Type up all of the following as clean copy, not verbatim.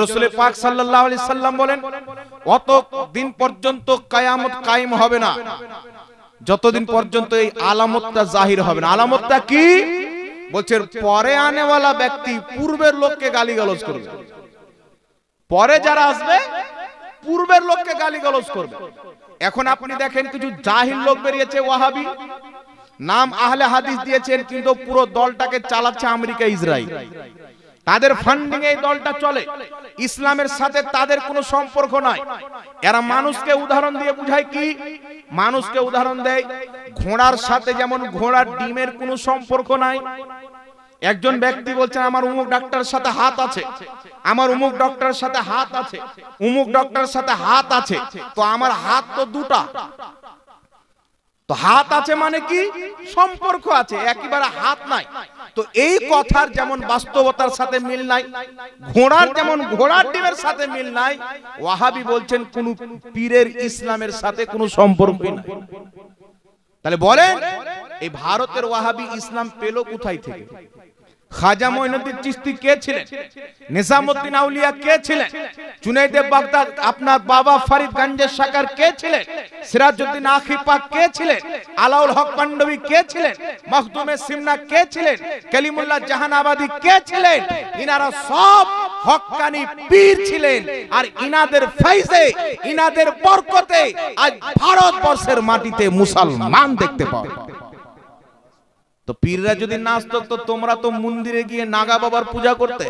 রাসূল পাক সাল্লাল্লাহু আলাইহি সাল্লাম বলেন, অত দিন পর্যন্ত কিয়ামত কায়েম হবে না যতদিন পর্যন্ত এই আলামতটা জাহির হবে না। আলামতটা কি বলছেন? পরে আনেওয়ালা ব্যক্তি পূর্বের লোককে গালিগালাজ করবে, পরে যারা আসবে পূর্বের লোককে গালিগালাজ করবে। এখন আপনি দেখেন কিছু জাহিল লোক বেরিয়েছে, ওয়াহাবি নাম আহলে হাদিস দিয়েছেন, কিন্তু পুরো দলটাকে চালাচ্ছে আমেরিকা, ইসরায়েল। তাদের ফান্ডিং এই দলটা চলে, ইসলামের সাথে তাদের কোনো সম্পর্ক নাই। এরা মানুষকে উদাহরণ দিয়ে বুঝায় কি? মানুষকে উদাহরণ দেয় ঘোড়ার সাথে, যেমন ঘোড়ার ডিমের কোনো সম্পর্ক নাই। একজন ব্যক্তি বলছেন আমার অমুক ডাক্তারের সাথে হাত আছে, আমার অমুক ডক্টরের সাথে হাত আছে, অমুক ডক্টরের সাথে হাত আছে, তো আমার হাত তো দুটা। তো হাত আছে মানে কি? সম্পর্ক আছে, একেবারে হাত নাই। তো এই কথার যেমন বাস্তবতার সাথে মিল নাই, ঘোড়ার যেমন ঘোড়ার ডিমের সাথে মিল নাই, ওয়াহাবি বলছেন কোন পীরের ইসলামের সাথে কোনো সম্পর্ক নাই। তাহলে বলেন এই ভারতের ওয়াহাবি ইসলাম পেল কোথায় থেকে? খাজা মঈনুদ্দিন চিশতি কে ছিলেন? নিজামউদ্দিন আউলিয়া কে ছিলেন? জুনাইদে বাগদাদ আপনার বাবা ফরিদ গঞ্জের শাকার কে ছিলেন? সিরাজউদ্দিন আখিপা কে ছিলেন? আলাউল হক পান্ডবী কে ছিলেন? মখদুমে সিমনা কে ছিলেন? কালিমুল্লাহ জাহানাবাদী কে ছিলেন? ইনারা সব হক্কানি পীর ছিলেন, আর ইনাদের ফয়জে, ইনাদের বরকতে আজ ভারতবর্ষের মাটিতে মুসলমান দেখতে পাওয়া। তো পীররা যদি না আসতো তো তোমরা তো মন্দিরে গিয়ে নাগা বাবার পূজা করতে।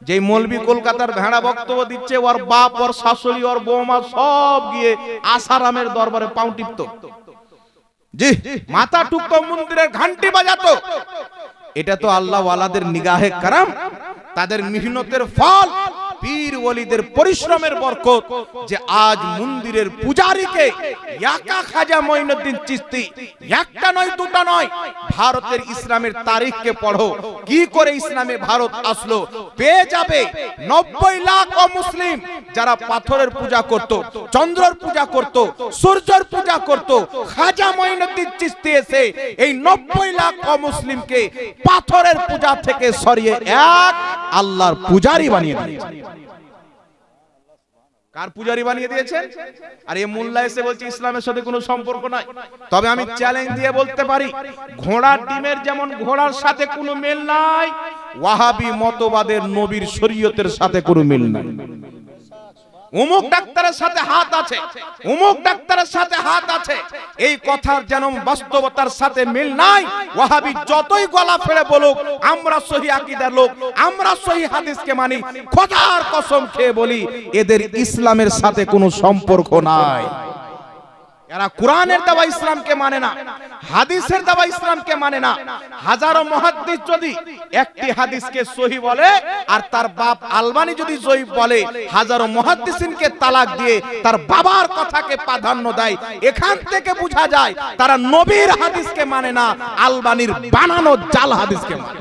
যে মৌলবি কলকাতার ভেড়া বক্তব্য দিচ্ছে, ওর বাপ, ওর শাশুড়ি, ওর বৌমা সব গিয়ে আসারামের দরবারে পাও টিপতো, জি মাথা টুকতো, মন্দিরের ঘন্টি বাজাতো। এটা তো আল্লাহ ওয়ালাদের নিগাহে কারাম, তাদের মেহনতের ফল, পীর ওলিদের পরিশ্রমের বরকত, যে আজ মন্দিরের পূজারীকে একা খাজা মঈনুদ্দিন চিশতি, একটা নয় দুটা নয়, ভারতের ইসলামের তারিখকে পড়ো, কি করে ইসলামে ভারত আসলো, পেয়ে যাবে 90 লাখ অমুসলিম যারা পাথরের পূজা করত, চন্দ্রের পূজা করত, সূর্যের পূজা করত। খাজা মঈনুদ্দিন চিশতি এসে এই 90 লাখ অমুসলিমকে পাথরের পূজা থেকে সরিয়ে এক আল্লাহর পূজারী বানিয়ে দিয়েছে। কার পূজারী বানিয়ে দিয়েছেন? আর এই মোল্লা এসে বলছে ইসলামের সাথে কোনো সম্পর্ক নাই। তবে আমি চ্যালেঞ্জ দিয়ে বলতে পারি, ঘোড়ার ডিমের যেমন ঘোড়ার সাথে কোনো মিল নাই, ওয়াহাবি মতবাদের নবীর শরীয়তের সাথে কোনো মিল নাই। অমুক ডাক্তারের সাথে হাত আছে, অমুক ডাক্তারের সাথে হাত আছে, এই কথার যেন বাস্তবতার সাথে মিল নাই। ওয়াহাবি যতই গলা ফেলে বলুক আমরা সহি আকীদার লোক, আমরা সহি হাদিসকে মানি, খোদার কসম খেয়ে বলি এদের ইসলামের সাথে কোনো সম্পর্ক নাই। এরা কোরআনের দেওয়া ইসলামকে মানে না, হাদিসের দেওয়া ইসলামকে মানে না। হাজারো মুহাদ্দিস যদি একটি হাদিসকে সহি বলে আর তার বাপ আলবানি যদি জয়ীফ বলে, হাজারো মুহাদ্দিসিনকে তালাক দিয়ে তার বাবার কথাকে প্রাধান্য দেয়। এখান থেকে বোঝা যায় তারা নবীর হাদিসকে মানে না, আলবানির বানানো জাল হাদিসকে মানে।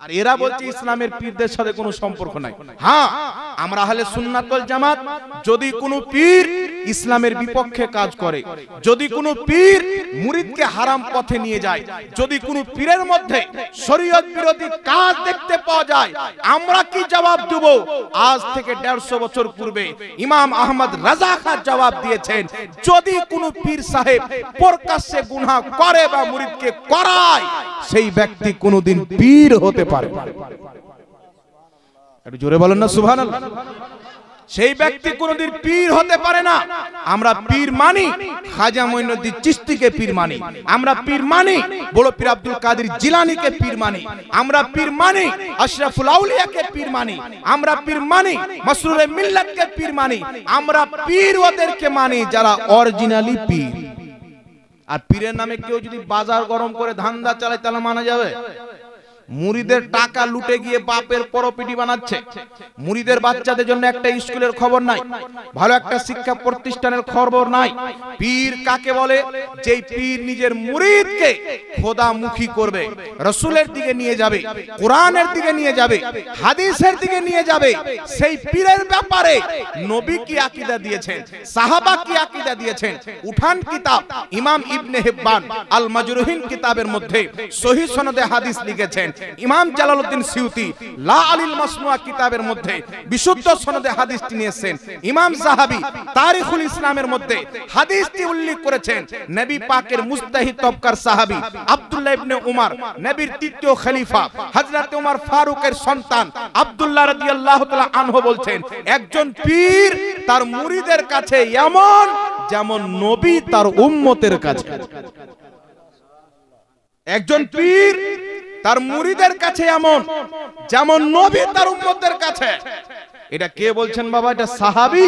আর এরা বলছে ইসলামের পীরদের সাথে কোনো সম্পর্ক নাই। হ্যাঁ, আমরা আহলে সুন্নাত ওয়াল জামাত, যদি কোনো পীর ইসলামের বিপক্ষে কাজ করে, যদি কোনো পীর মুরিদকে হারাম পথে নিয়ে যায়, যদি কোনো পীরের মধ্যে শরীয়ত বিরোধী কাজ দেখতে পাওয়া যায়, আমরা কি জবাব দেব? আজ থেকে 150 বছর পূর্বে ইমাম আহমদ রাজা খান জবাব দিয়েছেন, যদি কোনো পীর সাহেব প্রকাশ্যে গুনাহ করে বা মুরিদকে করায়, সেই ব্যক্তি কোনোদিন পীর হতে পারে না। একটু জোরে বলেন না সুবহানাল্লাহ। সেই ব্যক্তি কোনদিন পীর হতে পারে না। আমরা পীর মানি খাজা মঈনুদ্দিন চিশতিকে পীর মানি, আমরা পীর মানি বড় পীর আব্দুল কাদের জিলানীকে পীর মানি, আমরা পীর মানি আশরাফুল আউলিয়াকে পীর মানি, আমরা পীর মানি মাসরুরে মিল্লাতকে পীর মানি, আমরা পীর ওদেরকে মানি যারা অরিজিনালি পীর। আর পীরের নামে কেউ যদি বাজার গরম করে ধান্দা চালায় তাহলে মানা যাবে? মুরিদের টাকা লুটে গিয়ে বাপের প্রপার্টি বানাচ্ছে, মুরিদের বাচ্চাদের জন্য একটা স্কুলের খবর নাই, ভালো একটা শিক্ষা প্রতিষ্ঠানের খবর নাই। পীর কাকে বলে? যেই পীর নিজের মুরিদকে খোদামুখী করবে, রাসূলের দিকে নিয়ে যাবে, কোরআনের দিকে নিয়ে যাবে, হাদিসের দিকে নিয়ে যাবে। সেই পীরের ব্যাপারে নবী কি আকীদা দিয়েছেন, সাহাবা কি আকীদা দিয়েছেন, উঠান কিতাব ইমাম ইবনে হিব্বান আল মাজরুহিন কিতাবের মধ্যে সহিহ সনদে হাদিস লিখেছেন। ইমাম জালালউদ্দিন সিউতি লা আলিল মাসনুয়া কিতাবের মধ্যে বিশুদ্ধ সনদে হাদিসটি নিয়েছেন। ইমাম যাহাবী তারিখুল ইসলামের মধ্যে হাদিসটি উল্লেখ করেছেন। নবী পাকের মুস্তাহিদ তবকার সাহাবী আব্দুল্লাহ ইবনে উমর, নবীর তৃতীয় খলিফা হযরত উমর ফারুকের সন্তান আব্দুল্লাহ রাদিয়াল্লাহু তাআলা আনহু বলছেন, একজন পীর তার মুরিদের কাছে এমন যেমন নবী তার উম্মতের কাছে। একজন পীর তার মুরিদের কাছে এমন যেমন নবী তার উম্মতের কাছে। এটা কে বলছেন বাবা? এটা সাহাবী,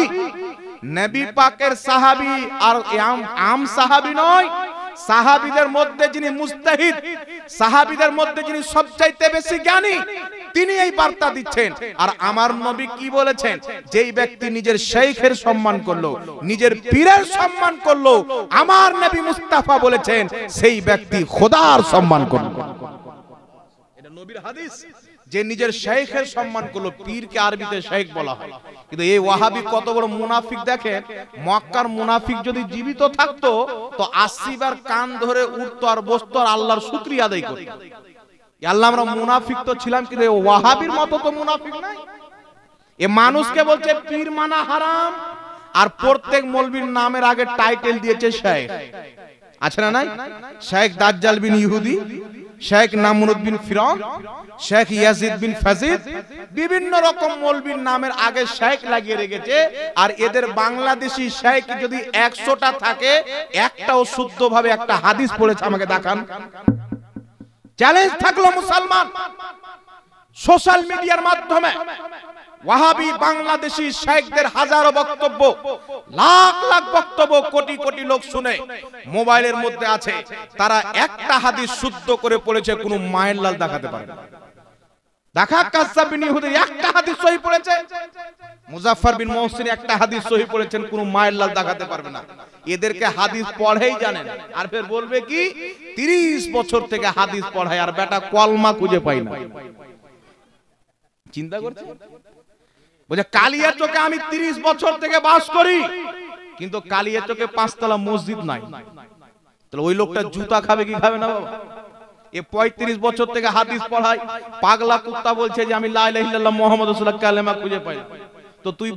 নবী পাকের সাহাবী, আর আম সাহাবী নয়। সাহাবীদের মধ্যে যিনি মুস্তাহিদ, সাহাবীদের মধ্যে যিনি সবচাইতে বেশি জ্ঞানী, তিনি এই বার্তা দিচ্ছেন। আর আমার নবী কি বলেছেন? যেই ব্যক্তি নিজের শাইখের সম্মান করলো, নিজের পীরের সম্মান করলো, আমার নবী মুস্তাফা বলেছেন সেই ব্যক্তি খোদার সম্মান করলো। এটা নবীর হাদিস। যে নিজের শাইখের সম্মান করলো, পীরকে আরবিতে শাইখ বলা হয়। কিন্তু এই ওয়াহাবি কত বড় মুনাফিক দেখেন। মক্কার মুনাফিক যদি জীবিত থাকতো তো 80 বার কান ধরে উঠতো আর বসতো আর আল্লাহর শুকরিয়া আদায় করতো। আল্লাহ আমরা মুনাফিক তো ছিলাম, কিন্তু এই ওয়াহাবির মতো তো মুনাফিক নাই। এ মানুষকে বলছে পীর মানা হারাম, আর প্রত্যেক মৌলবীর নামের আগে টাইটেল দিয়েছে শাইখ। আছে না নাই? শাইখ দাজ্জাল বিন ইহুদি, শেখ নামরুদ বিন ফিরআউন, শেখ ইয়াজিদ বিন ফাজিদ, বিভিন্ন রকম মৌলবীর নামের আগে শেখ লাগিয়ে রেখেছে। আর এদের বাংলাদেশি শেখ যদি 100টা থাকে, একটাও শুদ্ধভাবে একটা হাদিস পড়েছে আমাকে দেখান। চ্যালেঞ্জ থাকলো মুসলমান, সোশ্যাল মিডিয়ার মাধ্যমে ওয়াহাবি বাংলাদেশি শেখদের হাজারো বক্তব্য, লাখ লাখ বক্তব্য কোটি কোটি লোক শুনে মোবাইলের মধ্যে আছে, তারা একটা হাদিস শুদ্ধ করে পড়েছে, কোনো মায়ের লাল দেখাতে পারে না। দেখা কাজ্জাব বিন ইহুদি একটা হাদিস সহিহ পড়েছে, মুজাফফর বিন মুহসিন একটা হাদিস সহিহ পড়েছেন, কোনো মায়ের লাল দেখাতে পারবে না। এদেরকে হাদিস পড়েই জানেন, আর ফের বলবে কি 30 বছর থেকে হাদিস পড়ায় আর বেটা কলমা খুঁজে পাই না। চিন্তা করছে, বলে কালিয়া চোখে আমি 30 বছর থেকে বাস করি, কিন্তু কালিয়া চোখে 5 তলা মসজিদ নাই। তাহলে ওই লোকটা জুতা খাবে কি খাবে না বাবা? এ 35 বছর থেকে হাদিস পড়ায়, পাগলা কুত্তা বলছে যে আমি লা ইলাহা ইল্লাল্লাহ মুহাম্মাদুর রাসূলুল্লাহ কালেমা খুঁজে পাই। তো তুই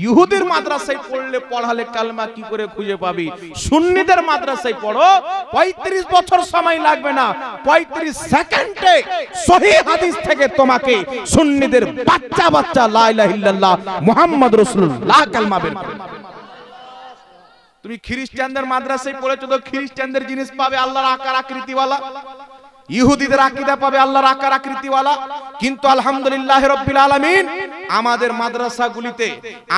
ইহুদির মাদ্রাসায় পড়লে পড়ালে কালেমা কি করে খুঁজে পাবি? সুন্নিদের মাদ্রাসায় পড়ো, 35 বছর সময় লাগবে না, 35 সেকেন্ডে সহিহ হাদিস থেকে তোমাকে সুন্নিদের বাচ্চা বাচ্চা লা ইলাহা ইল্লাল্লাহ মুহাম্মাদুর রাসূলুল্লাহ কালেমা বের করে। তুমি খ্রিস্টানদের মাদ্রাসায় পড়েছো তো খ্রিস্টানদের জিনিস পাবে আল্লাহর আকার আকৃতিওয়ালা, ইহুদিদের আকীদা পাবে আল্লাহর আকার আকৃতিওয়ালা। কিন্তু আলহামদুলিল্লাহ রাব্বিল আলামিন আমাদের মাদ্রাসাগুলিতে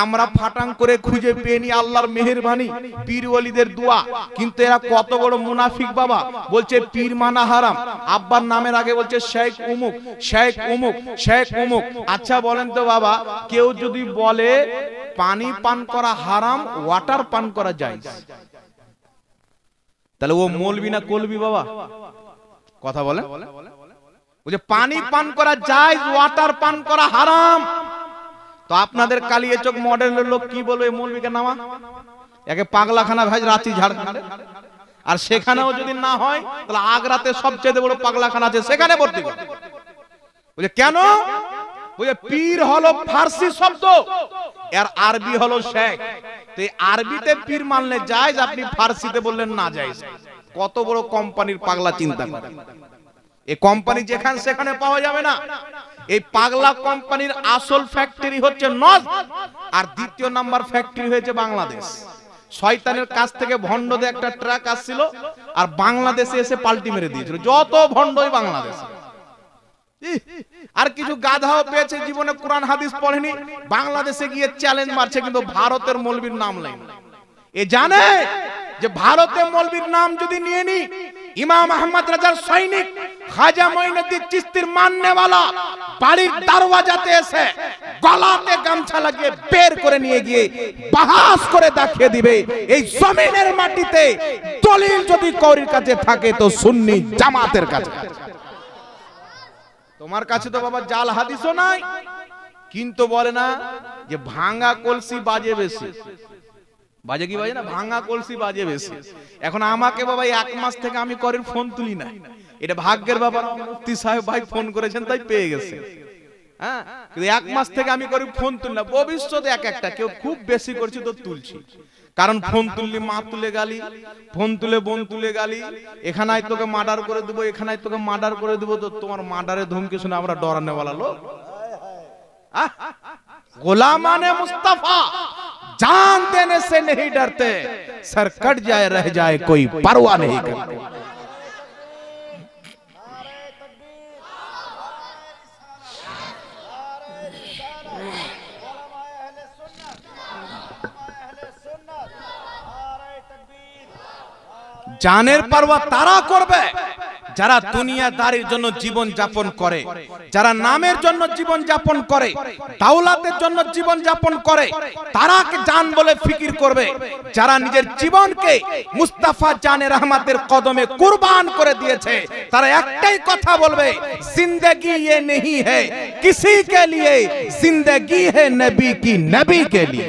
আমরা ফাটাং করে খুঁজে পেয়ে নি আল্লাহর মেহেরবানি, পীর ওলিদের দোয়া। কিন্তু এরা কত বড় মুনাফিক বাবা, বলছে পীর মানা হারাম, আব্বার নামের আগে বলছে শেখ উমুক, শেখ উমুক, শেখ উমুক। আচ্ছা বলেন তো বাবা, কেউ যদি বলে পানি পান করা হারাম, ওয়াটার পান করা জায়েজ, তাহলে ও মৌলবি না কলবি বাবা? কথা বলে, ওই যে পানি পান করা জায়েজ, ওয়াটার পান করা হারাম। তো আপনাদের কালিয়াচক মডেলের লোক কি বলবে মৌলবীকে নামা? একে পাগলাখানা ভাই রাঁচি ঝাড়খণ্ড, আর সেখানেও যদি না হয় তাহলে আগ্রাতে সবচেয়ে বড় পাগলাখানা আছে, সেখানে ভর্তি করে। বুঝে কেন? বুঝে পীর হলো ফার্সি শব্দ, আর আরবি হলো শেখ। তো আরবিতে পীর মানলে জায়েজ, আপনি ফার্সিতে বললেন না জায়েজ। কত বড় কোম্পানির পাগলা চিন্তা করে। এই কোম্পানি যেখানে সেখানে পাওয়া যাবে না। এই পাগলা কোম্পানির আসল ফ্যাক্টরি হচ্ছে নজ, আর দ্বিতীয় নাম্বার ফ্যাক্টরি হয়েছে বাংলাদেশ। শয়তানের কাছ থেকে ভণ্ডদের একটা ট্রাক আসছিল, আর বাংলাদেশে এসে পাল্টি মেরে দিয়েছিল। যত ভণ্ডই বাংলাদেশ। আর কিছু গাধাও পেয়েছে জীবনে কোরআন হাদিস পড়েনি, বাংলাদেশে গিয়ে চ্যালেঞ্জ মারছে, কিন্তু ভারতের মৌলবীর নাম নেই। এ জানে যে ভারতে মৌলবীর নাম যদি নিয়ে নি, ইমাম আহমদ রাজার সৈনিক খাজা মঈনুদ্দিন চিশতির মাননেওয়ালা বাড়ির দরওয়াজাতে এসে গলাতে গামছা লাগিয়ে বের করে নিয়ে গিয়ে বাহাস করে দেখিয়ে দিবে এই জমিনের মাটিতে দলিল যদি কৌরির কাছে থাকে তো সুন্নি জামাতের কাছে। তোমার কাছে তো বাবা জাল হাদিসও নাই, কিন্তু বলে না যে ভাঙা কলসি বাজে বেশি। বাজে কি বাজে না? ভাঙা কলসি বাজে বেশি। এখন আমাকে বাবা 1 মাস থেকে আমি করির ফোন তুলি না, এটা ভাগ্যের ব্যাপার। মুফতি সাহেব ভাই ফোন করেছেন তাই পেয়ে গেছে। হ্যাঁ, কিন্তু 1 মাস থেকে আমি করি ফোন তুললাম, ভবিষ্যতে এক একটা কেউ খুব বেশি করছি তো তুলছি। কারণ ফোন তুললি মা তুলে গালি, ফোন তুলে বোন তুলে গালি, এখানে তোকে মার্ডার করে দেবো, এখানে তোকে মার্ডার করে দেবো। তো তোমার মার্ডারের ধমকি শুনে আমরা ডরানে वाला লোক। गुलामाने मुस्तफा जान देने से नहीं डरते, सर कट जाए रह जाए कोई परवाह नहीं करते। জানের পারওয়া তারা করবে যারা দুনিয়াদারির জন্য জীবন যাপন করে, যারা নামের জন্য জীবন যাপন করে, দাওলাতের জন্য জীবন যাপন করে, তারা জান বলে ফিকির করবে। যারা নিজের জীবনকে মুস্তাফা জানে রহমতের কদমে কুরবান করে দিয়েছে, তারা একটাই কথা বলবে, জিंदगी ये नहीं है किसी के लिए, जिंदगी है नबी की नबी के लिए।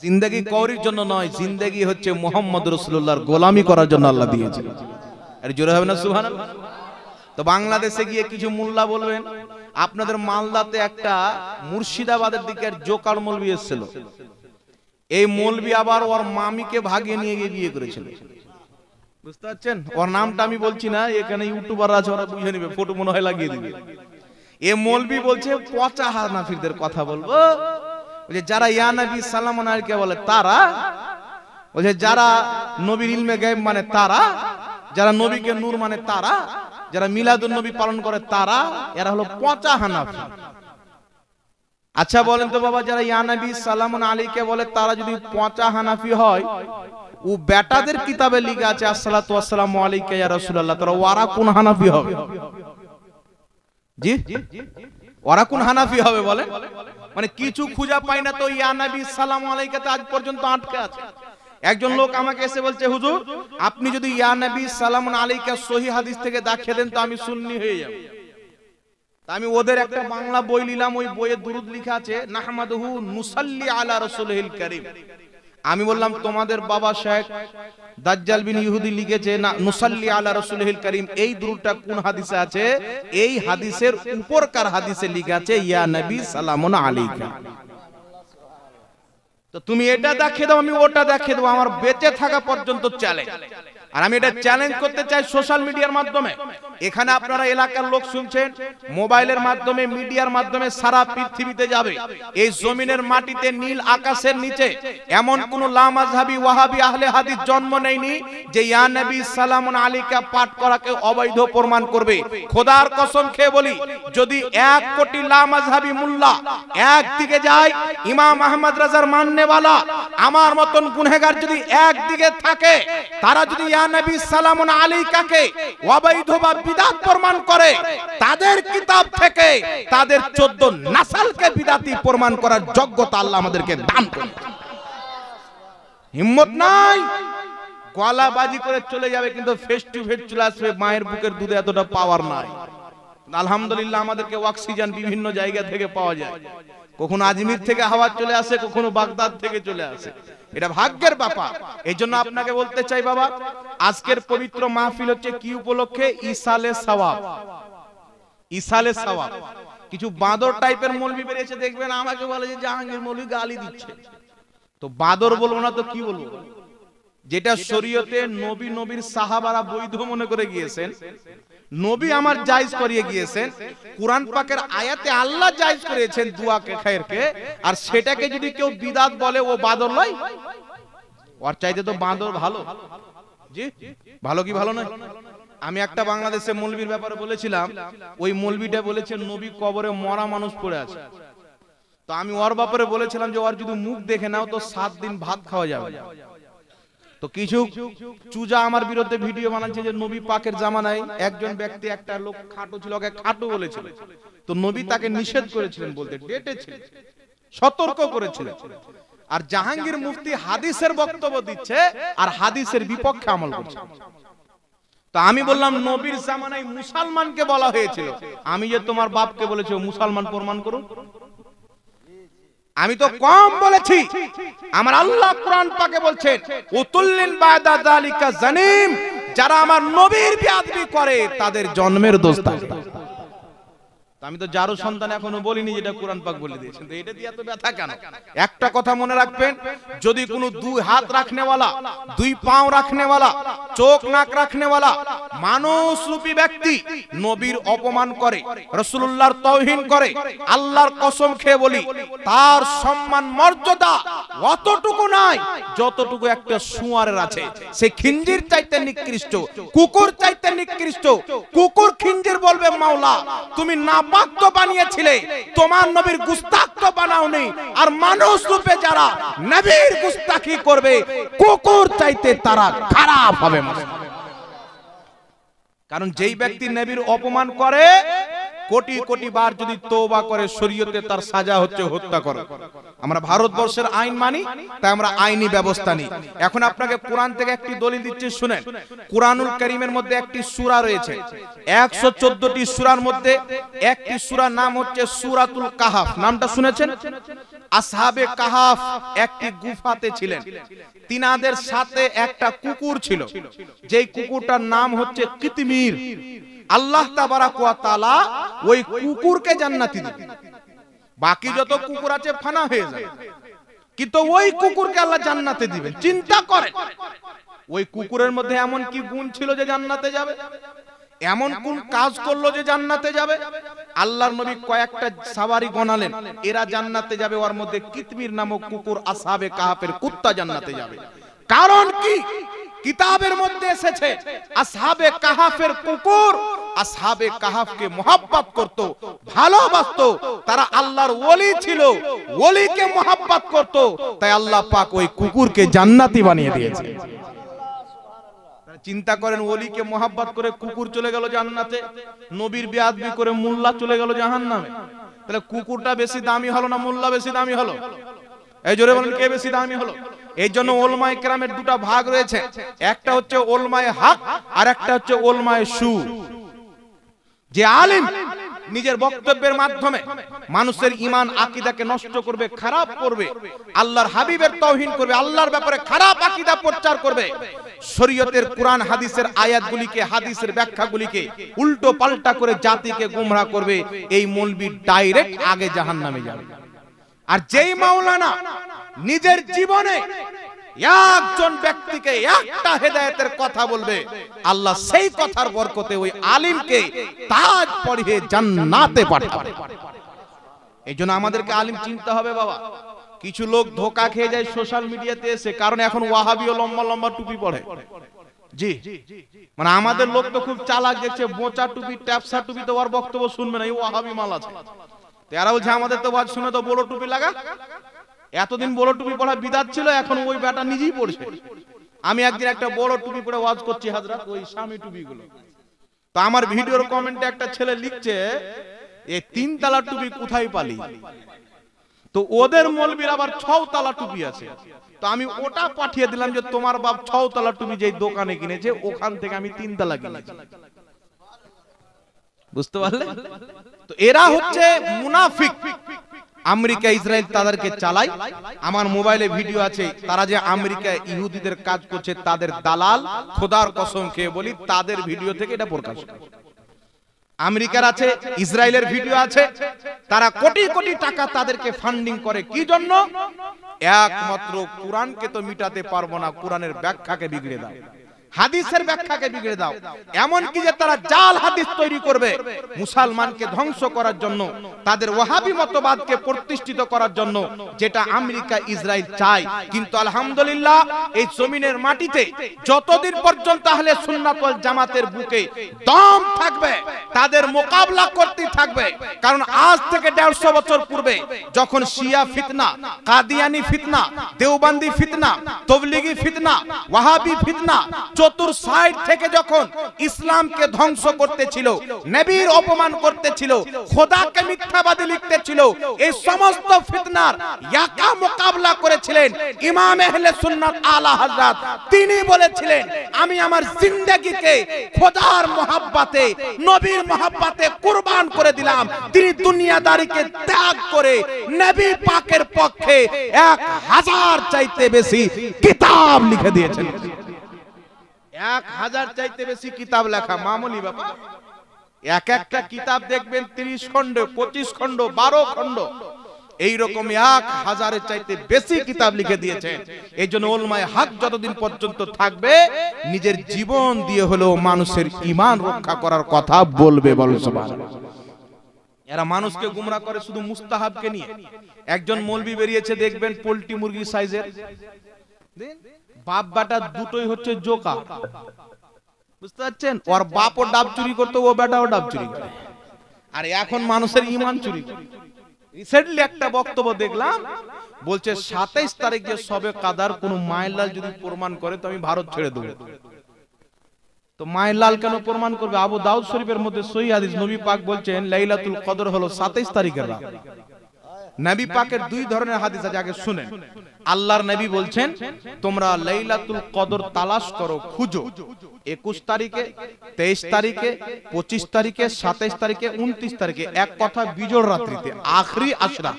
জিন্দেগি কওরির জন্য নয়, জিন্দেগি হচ্ছে মুহাম্মদ রাসূলুল্লাহর গোলামি করার জন্য আল্লাহ দিয়েছে। আরে জোরে হবে না সুবহানাল্লাহ? তো বাংলাদেশে গিয়ে কিছু মোল্লা বলবেন, আপনাদের মালদাতে একটা মুর্শিদাবাদের দিকে জোকার মৌলবি এসেছিল। এই মৌলবি আবার ওর মামিকে ভাগিয়ে নিয়ে গিয়ে বিয়ে করেছিল। বুঝতে পারছেন? ওর নামটা আমি বলছি না, এখানে ইউটিউবার আছে, ওরা বুঝে নেবে, ফটো মনে হয় লাগিয়ে দিবে। এই মৌলবি বলছে পচা হানাফিদের কথা বলবো, যারা ইয়া নবী সালামুন আলাইহি বলে তারা, বলছে যারা নবীর ইলমে গায়েব মানে তারা, যারা নবীকে নূর মানে তারা, যারা মিলাদুন নবী পালন করে তারা, এরা হলো পচা হানাফি। আচ্ছা বলেন তো বাবা, যারা ইয়া নবী সালামুন আলাইহি বলে তারা যদি পচা হানাফি হয়, ও বেটাদের কিতাবে লেখা আছে আসসালাতু ওয়াসসালামু আলাইকা ইয়া রাসূলুল্লাহ, তারা ওরা কোন হানাফি হবে? জি, ওরা কোন হানাফি হবে বলেন? মানে কিছু খুঁজে পাই না তো ইয়া নবী সালামু আলাইকাতে আজ পর্যন্ত আটকে আছে। একজন লোক আমাকে এসে বলছে, হুজুর আপনি যদি ইয়া নবী সালামুন আলাইকা সহিহ হাদিস থেকে দেখিয়ে দেন তো আমি সুন্নি হয়ে যাব। আমি ওদের একটা বাংলা বই নিলাম, ওই বইয়ে দুরূদ লেখা আছে নাহমাদুহু নুসাল্লি আলা রাসূলিল কারীম। আমি বললাম তোমাদের বাবা শেখ দাজ্জাল বিন ইহুদি লিখেছে না নুসাল্লি আলা রাসূলিল কারীম, এই দুরূদটা কোন হাদিসে আছে? এই হাদিসের উপরকার হাদিসে লেখা আছে ইয়া নবী সালামুন আলাইকা। তো তুমি এটা দেখিয়ে দাও, আমি ওটা দেখিয়ে দেব, আমার বেঁচে থাকা পর্যন্ত চ্যালেঞ্জ। আর আমি এটা চ্যালেঞ্জ করতে চাই সোশ্যাল মিডিয়ার মাধ্যমে। এখানে আপনারা এলাকার লোক শুনছেন, মোবাইলের মাধ্যমে, মিডিয়ার মাধ্যমে সারা পৃথিবীতে যাবে। এই জমিনের মাটিতে, নীল আকাশের নিচে এমন কোন লামাযহাবী ওয়াহাবী আহলে হাদিস জন্ম নেয়নি যে ইয়া নবী সালামুন আলাইকা পাঠ করাকে অবৈধ প্রমাণ করবে। খোদার কসম খেয়ে বলি, যদি 1 কোটি লামাযহাবী মুল্লা একদিকে যায়, ইমাম আহমদ রাজার মাননেওয়ালা আমার মতন গুনাহগার যদি একদিকে থাকে, তারা যদি ইয়া নবী সালামুন আলাইকাকে অবৈধ বা বিদআত প্রমাণ করে, তাদের কিতাব থেকে তাদের 14 নাসলকে বিদআতি প্রমাণ করার যোগ্যতা আল্লাহ আমাদেরকে দান করুন। হিম্মত নাই, গলাবাজি করে চলে যাবে, কিন্তু ফেস টু ফেস চলে আসবে। মায়ের বুকের দুধে এতটা পাওয়ার নাই। আলহামদুলিল্লাহ আমাদেরকে অক্সিজেন বিভিন্ন জায়গা থেকে পাওয়া যায়। কখনো আজমির থেকে হাওয়া চলে আসে, কখনো বাগদাদ থেকে চলে আসে। এটা ভাগ্যের ব্যাপার। এই জন্য আপনাকে বলতে চাই বাবা, আজকের পবিত্র মাহফিল হচ্ছে কি উপলক্ষে? ইসালে সওয়াব। ইসালে সওয়াব। কিছু বাঁদর টাইপের মৌলবি বেরিয়েছে, দেখবেন আমাকে বলে যে জাহাঙ্গীর মৌলবি গালি দিচ্ছে। তো বাঁদর বলবো না তো কি বলবো? যেটা শরীয়তে নবী নবীর সাহাবারা বৈধ মনে করে গিয়েছেন, নবী আমার জায়েজ করিয়ে গিয়েছেন, কুরআন পাকের আয়াতে আল্লাহ জায়েজ করেছেন দুয়াকে খায়রকে, আর সেটাকে যদি কেউ বিদআত বলে ও বাঁদর নয়? ওর চাইতে তো বাঁদর ভালো। জি, ভালো কি ভালো নয়? আমি একটা বাংলাদেশে মৌলবীর ব্যাপারে বলেছিলাম, ওই মৌলবীটা বলেছে নবী কবরে মরা মানুষ পড়ে আছে। তো আমি ওর ব্যাপারে বলেছিলাম যে ওর যদি মুখ দেখে নাও তো 7 দিন ভাত খাওয়া যাবে। তো কিছু চুজা আমার বিরুদ্ধে ভিডিও বানাচ্ছে যে নবী পাকের জামানায় একজন ব্যক্তি, একটা লোক খাটো ছিল, ওকে খাটো বলেছিল। তো নবী তাকে নিষেধ করেছিলেন বলতে, ডেটেছিলেন, সতর্ক করেছিলেন। আর জাহাঙ্গীর মুফতি হাদিসের বক্তব্য দিচ্ছে আর হাদিসের বিপক্ষে আমল করছে। তো আমি বললাম নবীর জামানায় মুসলমানকে বলা হয়েছিল, আমি যে তোমার বাপকে বলেছি মুসলমান প্রমাণ করুন। আমি তো কম বলেছি, আমার আল্লাহ কোরআন পাকে বলছেন উতুল্লিন বাদা যালিকা জানিম, যারা আমার নবীর বেয়াদবি করে তাদের জন্মের দোষ থাকে। আমি তো যারও সন্তান এখনো বলিনি, যেটা কোরআন পাক বলে দিয়েছেন, তো এটা দিয়ে এত ব্যথা কেন? একটা কথা মনে রাখবেন, যদি কোনো দুই হাত রাখনেওয়ালা, দুই পাও রাখনেওয়ালা, চোখ নাক রাখনেওয়ালা মানুষ রূপী ব্যক্তি নবীর অপমান করে, রাসূলুল্লাহর তাওহীন করে, আল্লাহর কসম খেয়ে বলি তার সম্মান মর্যাদা অতটুকু নাই যতটুকু একটা শুয়ারের আছে। সে খিঞ্জির চাইতে নিকৃষ্ট, কুকুর চাইতে নিকৃষ্ট। কুকুর খিঞ্জির বলবে মাওলা তুমি না তো বানিয়েছিলে, তোমার নবীর গুস্তাখ তো বানাওনি। আর মানুষ রূপে যারা নবীর গুস্তাখি করবে কুকুর চাইতে তারা খারাপ হবে। কারণ যেই ব্যক্তি নবীর অপমান করে কোটি কোটি বার যদি তওবা করে শরীয়তে তার সাজা হচ্ছে হত্যা করা। আমরা ভারতবর্ষের আইন মানি, তাই আমরা আইনি ব্যবস্থা নিই। এখন আপনাকে কোরআন থেকে একটি দলিল দিচ্ছি, শুনেন। কোরআনুল কারীমের মধ্যে একটি সূরা রয়েছে, 114টি সূরার মধ্যে একটি সূরার নাম হচ্ছে সূরাতুল কাহাফ। নামটা শুনেছেন? আসহাবে কাহাফ একটি গুফাতে ছিলেন, তিনাদের সাথে একটা কুকুর ছিল, যেই কুকুরটার নাম হচ্ছে কিতমির। আল্লাহ তাবারাক ওয়া তাআলা ওই কুকুরকে জান্নাতি দিবেন। বাকি যত কুকুর আছে ফানা হয়ে যাবে, কিন্তু ওই কুকুরকে আল্লাহ জান্নাতে দিবেন। চিন্তা করেন, ওই কুকুরের মধ্যে এমন কি গুণ ছিল যে জান্নাতে যাবে? এমন কোন কাজ করলো যে জান্নাতে যাবে? আল্লাহর নবী কয়েকটা সাওয়ারি গণালেন, এরা জান্নাতে যাবে। ওর মধ্যে কিতমির নামক কুকুর, আসহাবে কাহাফের কুত্তা জান্নাতে যাবে। কারণ কি? কিতাবের মধ্যে এসেছে আসহাবে কাহাফের কুকুর আসহাবে কাহাফকে মহব্বত করত, ভালোবাসতো। তারা আল্লাহর ওলি ছিল, ওলিকে মহব্বত করত, তাই আল্লাহ পাক ওই কুকুরকে জান্নাতি বানিয়ে দিয়েছে। চিন্তা করেন, ওলিকে মহব্বত করে কুকুর চলে গেল জান্নাতে, নবীর বেয়াদবি করে মোল্লা চলে গেল জাহান্নামে। তাহলে কুকুরটা বেশি দামি হলো না মোল্লা বেশি দামি হলো? এই জোরে বলেন, কে বেশি দামি হলো? এই জন্য উলামায়ে কেরামের দুটো ভাগ রয়েছে, একটা হচ্ছে উলামায়ে হক আর একটা হচ্ছে উলামায়ে সু। যে আলেম নিজের বক্তব্যের মাধ্যমে মানুষের ঈমান আকীদাকে নষ্ট করবে, খারাপ করবে, আল্লাহর হাবিবের তাওহীন করবে, আল্লাহর ব্যাপারে খারাপ আকীদা প্রচার করবে, শরীয়তের কোরআন হাদিসের আয়াতগুলিকে, হাদিসের ব্যাখ্যাগুলিকে উল্টো পাল্টা করে জাতিকে গোমরাহ করবে, এই মৌলবি ডাইরেক্ট আগে জাহান্নামে যাবে। আর যেই মাওলানা নিজের জীবনে একজন ব্যক্তিকে একটা হেদায়েতের কথা বলবে, আল্লাহ সেই কথার বরকতে ওই আলিমকে তাজ পরিয়ে জান্নাতে পাঠাবে। এইজন্য আমাদেরকে আলিম চিনতে হবে বাবা। কিছু লোক ধোঁকা খেয়ে যায় সোশ্যাল মিডিয়াতে এসে, কারণ এখন ওয়াহাবিও লম্বা লম্বা টুপি পরে। জি, মানে আমাদের লোক তো খুব চালাক, দেখছে বোচা টুপি, ট্যাপসা টুপি, তো ওর বক্তব্য শুনবে না, এই ওয়াহাবি মাল আছে। এরা বলছে আমাদের তো ওয়াজ শুনে তো বড় টুপি লাগা। এতদিন বড় টুপি পড়া বিদাত ছিল, এখন ওই বেটা নিজেই পড়ছে। আমি একদিন একটা বড় টুপি পরে ওয়াজ করছি হাজরাত, ওই স্বামী টুপি গুলো। তো আমার ভিডিওর কমেন্টে একটা ছেলে লিখছে, এই 3 তালা টুপি কোথায় পালি? তো ওদের মৌলবীর আবার 6 তালা টুপি আছে। তো আমি ওটা পাঠিয়ে দিলাম যে তোমার বাপ 6 তালা টুপি যেই দোকানে কিনেছে, ওখান থেকে আমি 3 তালা কিনেছি। বুঝতে পারলে? তো এরা হচ্ছে মুনাফিক। আমেরিকা ইসরায়েল তাদেরকে চালায়। আমার মোবাইলে ভিডিও আছে, তারা যে আমেরিকা ইহুদিদের কাজ করছে, তাদের দালাল। খোদার কসম খেয়ে বলি, তাদের ভিডিও থেকে এটা প্রকাশ করে। আমেরিকার আছে, ইসরায়েলের ভিডিও আছে, তারা কোটি কোটি টাকা তাদেরকে ফান্ডিং করে। কি জন্য? একমাত্র কোরআনকে তো মিটাতে পারবো না, কোরআনের ব্যাখ্যাকে বিগড়ে দাও, হাদিসের ব্যাখ্যাকে বিগড়ে দাও। এমন কি যে তারা জাল হাদিস তৈরি করবে মুসলমানকে ধ্বংস করার জন্য, তাদের ওয়াহাবি মতবাদকে প্রতিষ্ঠিত করার জন্য, যেটা আমেরিকা ইসরায়েল চায়। কিন্তু আলহামদুলিল্লাহ এই জমিনের মাটিতে যতদিন পর্যন্ত আহলে সুন্নাত ওয়াল জামাতের বুকে দম থাকবে, তাদের মোকাবেলা করতে থাকবে। কারণ আজ থেকে 150 বছর পূর্বে যখন শিয়া ফিতনা, কাদিয়ানি ফিতনা, দেওবন্দি ফিতনা, তবলিগি ফিতনা, ওয়াহাবি ফিতনা চতুর সাইড থেকে যখন ইসলামকে ধ্বংস করতেছিল, নবীর অপমান করতেছিল, খোদাকে মিথ্যাবাদী লিখতেছিল, এই সমস্ত ফিতনার একা মোকাবেলা করেছিলেন ইমাম আহলে সুন্নাত আলা হযরত। তিনি বলেছিলেন, আমি আমার জিন্দেগিকে খোদার মহব্বতে, নবীর মহব্বতে কুরবান করে দিলাম। তিনি দুনিয়াদারিকে ত্যাগ করে নবী পাকের পক্ষে 1000 চাইতে বেশি কিতাব লিখে দিয়েছেন। 1000 চাইতে বেশি কিতাব লেখা, মামুলি ব্যাপার। এক একটা কিতাব দেখবেন 30 খণ্ড, 25 খণ্ড, 12 খণ্ড, এইরকম 1000-এর চাইতে বেশি কিতাব লিখে দিয়েছেন। এই জন্য উলামায়ে হক যতদিন পর্যন্ত থাকবে নিজের জীবন দিয়ে হলেও মানুষের ঈমান রক্ষা করার কথা বলবে। বলেন সুবহানাল্লাহ। এরা মানুষকে গুমরা করে শুধু মুস্তাহাবকে নিয়ে। একজন মৌলবি বেরিয়েছে দেখবেন পোল্ট্রি মুরগি সাইজের, বাপ বেটা দুটোই হচ্ছে জোকা, বুঝতে পারছেন? ওর বাপও ডাব চুরি করতো, ও বেটাও ডাব চুরি করে, আর এখন মানুষের ঈমান চুরি করে। রিসেন্টলি একটা বক্তব্য দেখলাম, বলছে 27 তারিখ যে সবে কাদার কোন মায়ের যদি প্রমাণ করে তো আমি ভারত ছেড়ে দেবো। তো মায়ের লাল কেন প্রমাণ করবে? আবু দাউদ শরীফের মধ্যে সহিহ হাদিস, নবী পাক বলছেন লাইলাতুল কদর হলো 27 তারিখের রাত। নবী পাকের দুই ধরনের হাদিস আছে, আগে শুনেন। আল্লাহর নবী বলছেন তোমরা লাইলাতুল কদর তালাশ করো, খুঁজো 21 তারিখে, 23 তারিখে, 25 তারিখে, 27 তারিখে, 29 তারিখে, এক কথা বিজোড় রাত্রিতে, আখরি আশরা,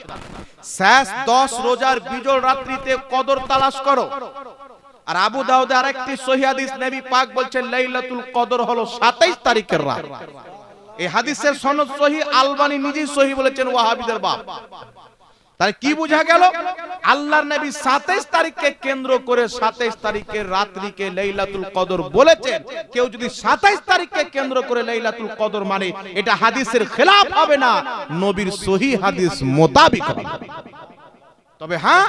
শেষ 10 রোজার বিজোড় রাত্রিতে কদর তালাশ করো। আর আবু দাউদে আরেকটি সহিহ হাদিস, নবী পাক বলছেন লাইলাতুল কদর হলো 27 তারিখের রাত। এই হাদিসের সনদ সহিহ, আলবানী নিজেই সহিহ বলেছেন, ওয়াহাবিদের বাপ। তাহলে কি বোঝা গেল? আল্লাহর নবী 27 তারিখকে কেন্দ্র করে 27 তারিখের রাত্রিকে লাইলাতুল কদর বলেছেন। কেউ যদি 27 তারিখকে কেন্দ্র করে লাইলাতুল কদর মানে, এটা হাদিসের খেলাফ হবে না, নবীর সহিহ হাদিস মোতাবেক হবে। তবে হ্যাঁ,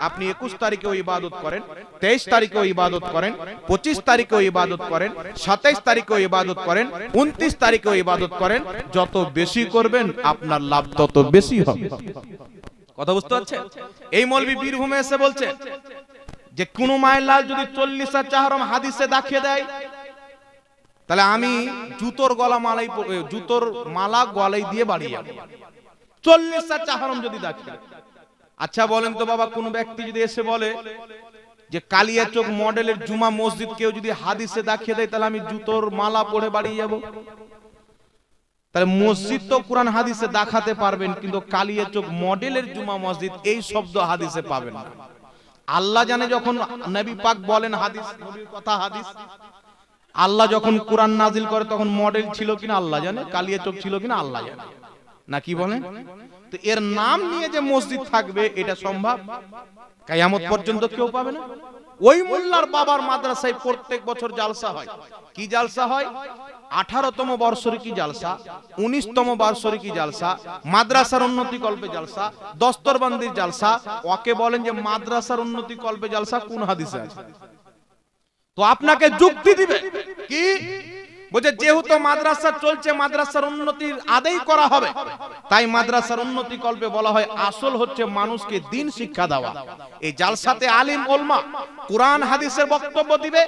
আপনি 21 তারিখেও ইবাদত করেন, 23 তারিখেও ইবাদত করেন, 25 তারিখেও ইবাদত করেন, 27 তারিখেও ইবাদত করেন, 29 তারিখেও ইবাদত করেন, যত বেশি করবেন আপনার লাভ তত বেশি হবে। কথা বুঝতে পারছেন? এই মৌলবি বীরভূমে এসে বলছে যে কোন মায়ের লাল যদি 40 চাহরম হাদিসে দেখিয়ে দেয়, তাহলে আমি জুতোর মালা গলায় দিয়ে বাড়ি যাব। 40 চাহরম যদি দেখিয়ে। আচ্ছা বলেন তো বাবা, কোন ব্যক্তি যদি এসে বলে যে কালিয়াচক মডেলের জুমা মসজিদ কেউ যদি হাদিসে দেখিয়ে দেয়, তাহলে আমি জুতোর মালা পরে বাড়ি যাব। তাহলে মসজিদ তো কোরআন হাদিসে দেখাতে পারবেন, কিন্তু কালিয়াচক মডেলের জুমা মসজিদ এই শব্দ হাদিসে পাবেন না। আল্লাহ জানে, যখন নবী পাক বলেন হাদিস, নবীর কথা হাদিস, আল্লাহ যখন কোরআন নাজিল করে তখন মডেল ছিল কিনা আল্লাহ জানে, কালিয়াচক ছিল কিনা আল্লাহ জানে, না কি বলেন? তো এর নাম নিয়ে যে মসজিদ থাকবে এটা সম্ভব? কিয়ামত পর্যন্ত কেউ পাবে না। ওই মোল্লার বাবার মাদ্রাসায় প্রত্যেক বছর জালসা হয়। কি জালসা হয়? 18তম বার্ষিকী জালসা, 19তম বার্ষিকী জালসা, মাদ্রাসার উন্নতি কল্পে জালসা, দস্তরবন্দির জালসা। ওকে বলেন যে মাদ্রাসার উন্নতি কল্পে জালসা কোন হাদিসে আছে? তো আপনাকে যুক্তি দিবে কি? বলছে যেহেতু মাদ্রাসা চলছে, মাদ্রাসার উন্নতির আদায় করা হবে, তাই মাদ্রাসার উন্নতি কল্পে বলা হয়। আসল হচ্ছে মানুষকে দ্বীন শিক্ষা দেওয়া। এই জালসাতে আলিম ওলমা কুরআন হাদিসের বক্তব্য দিবে,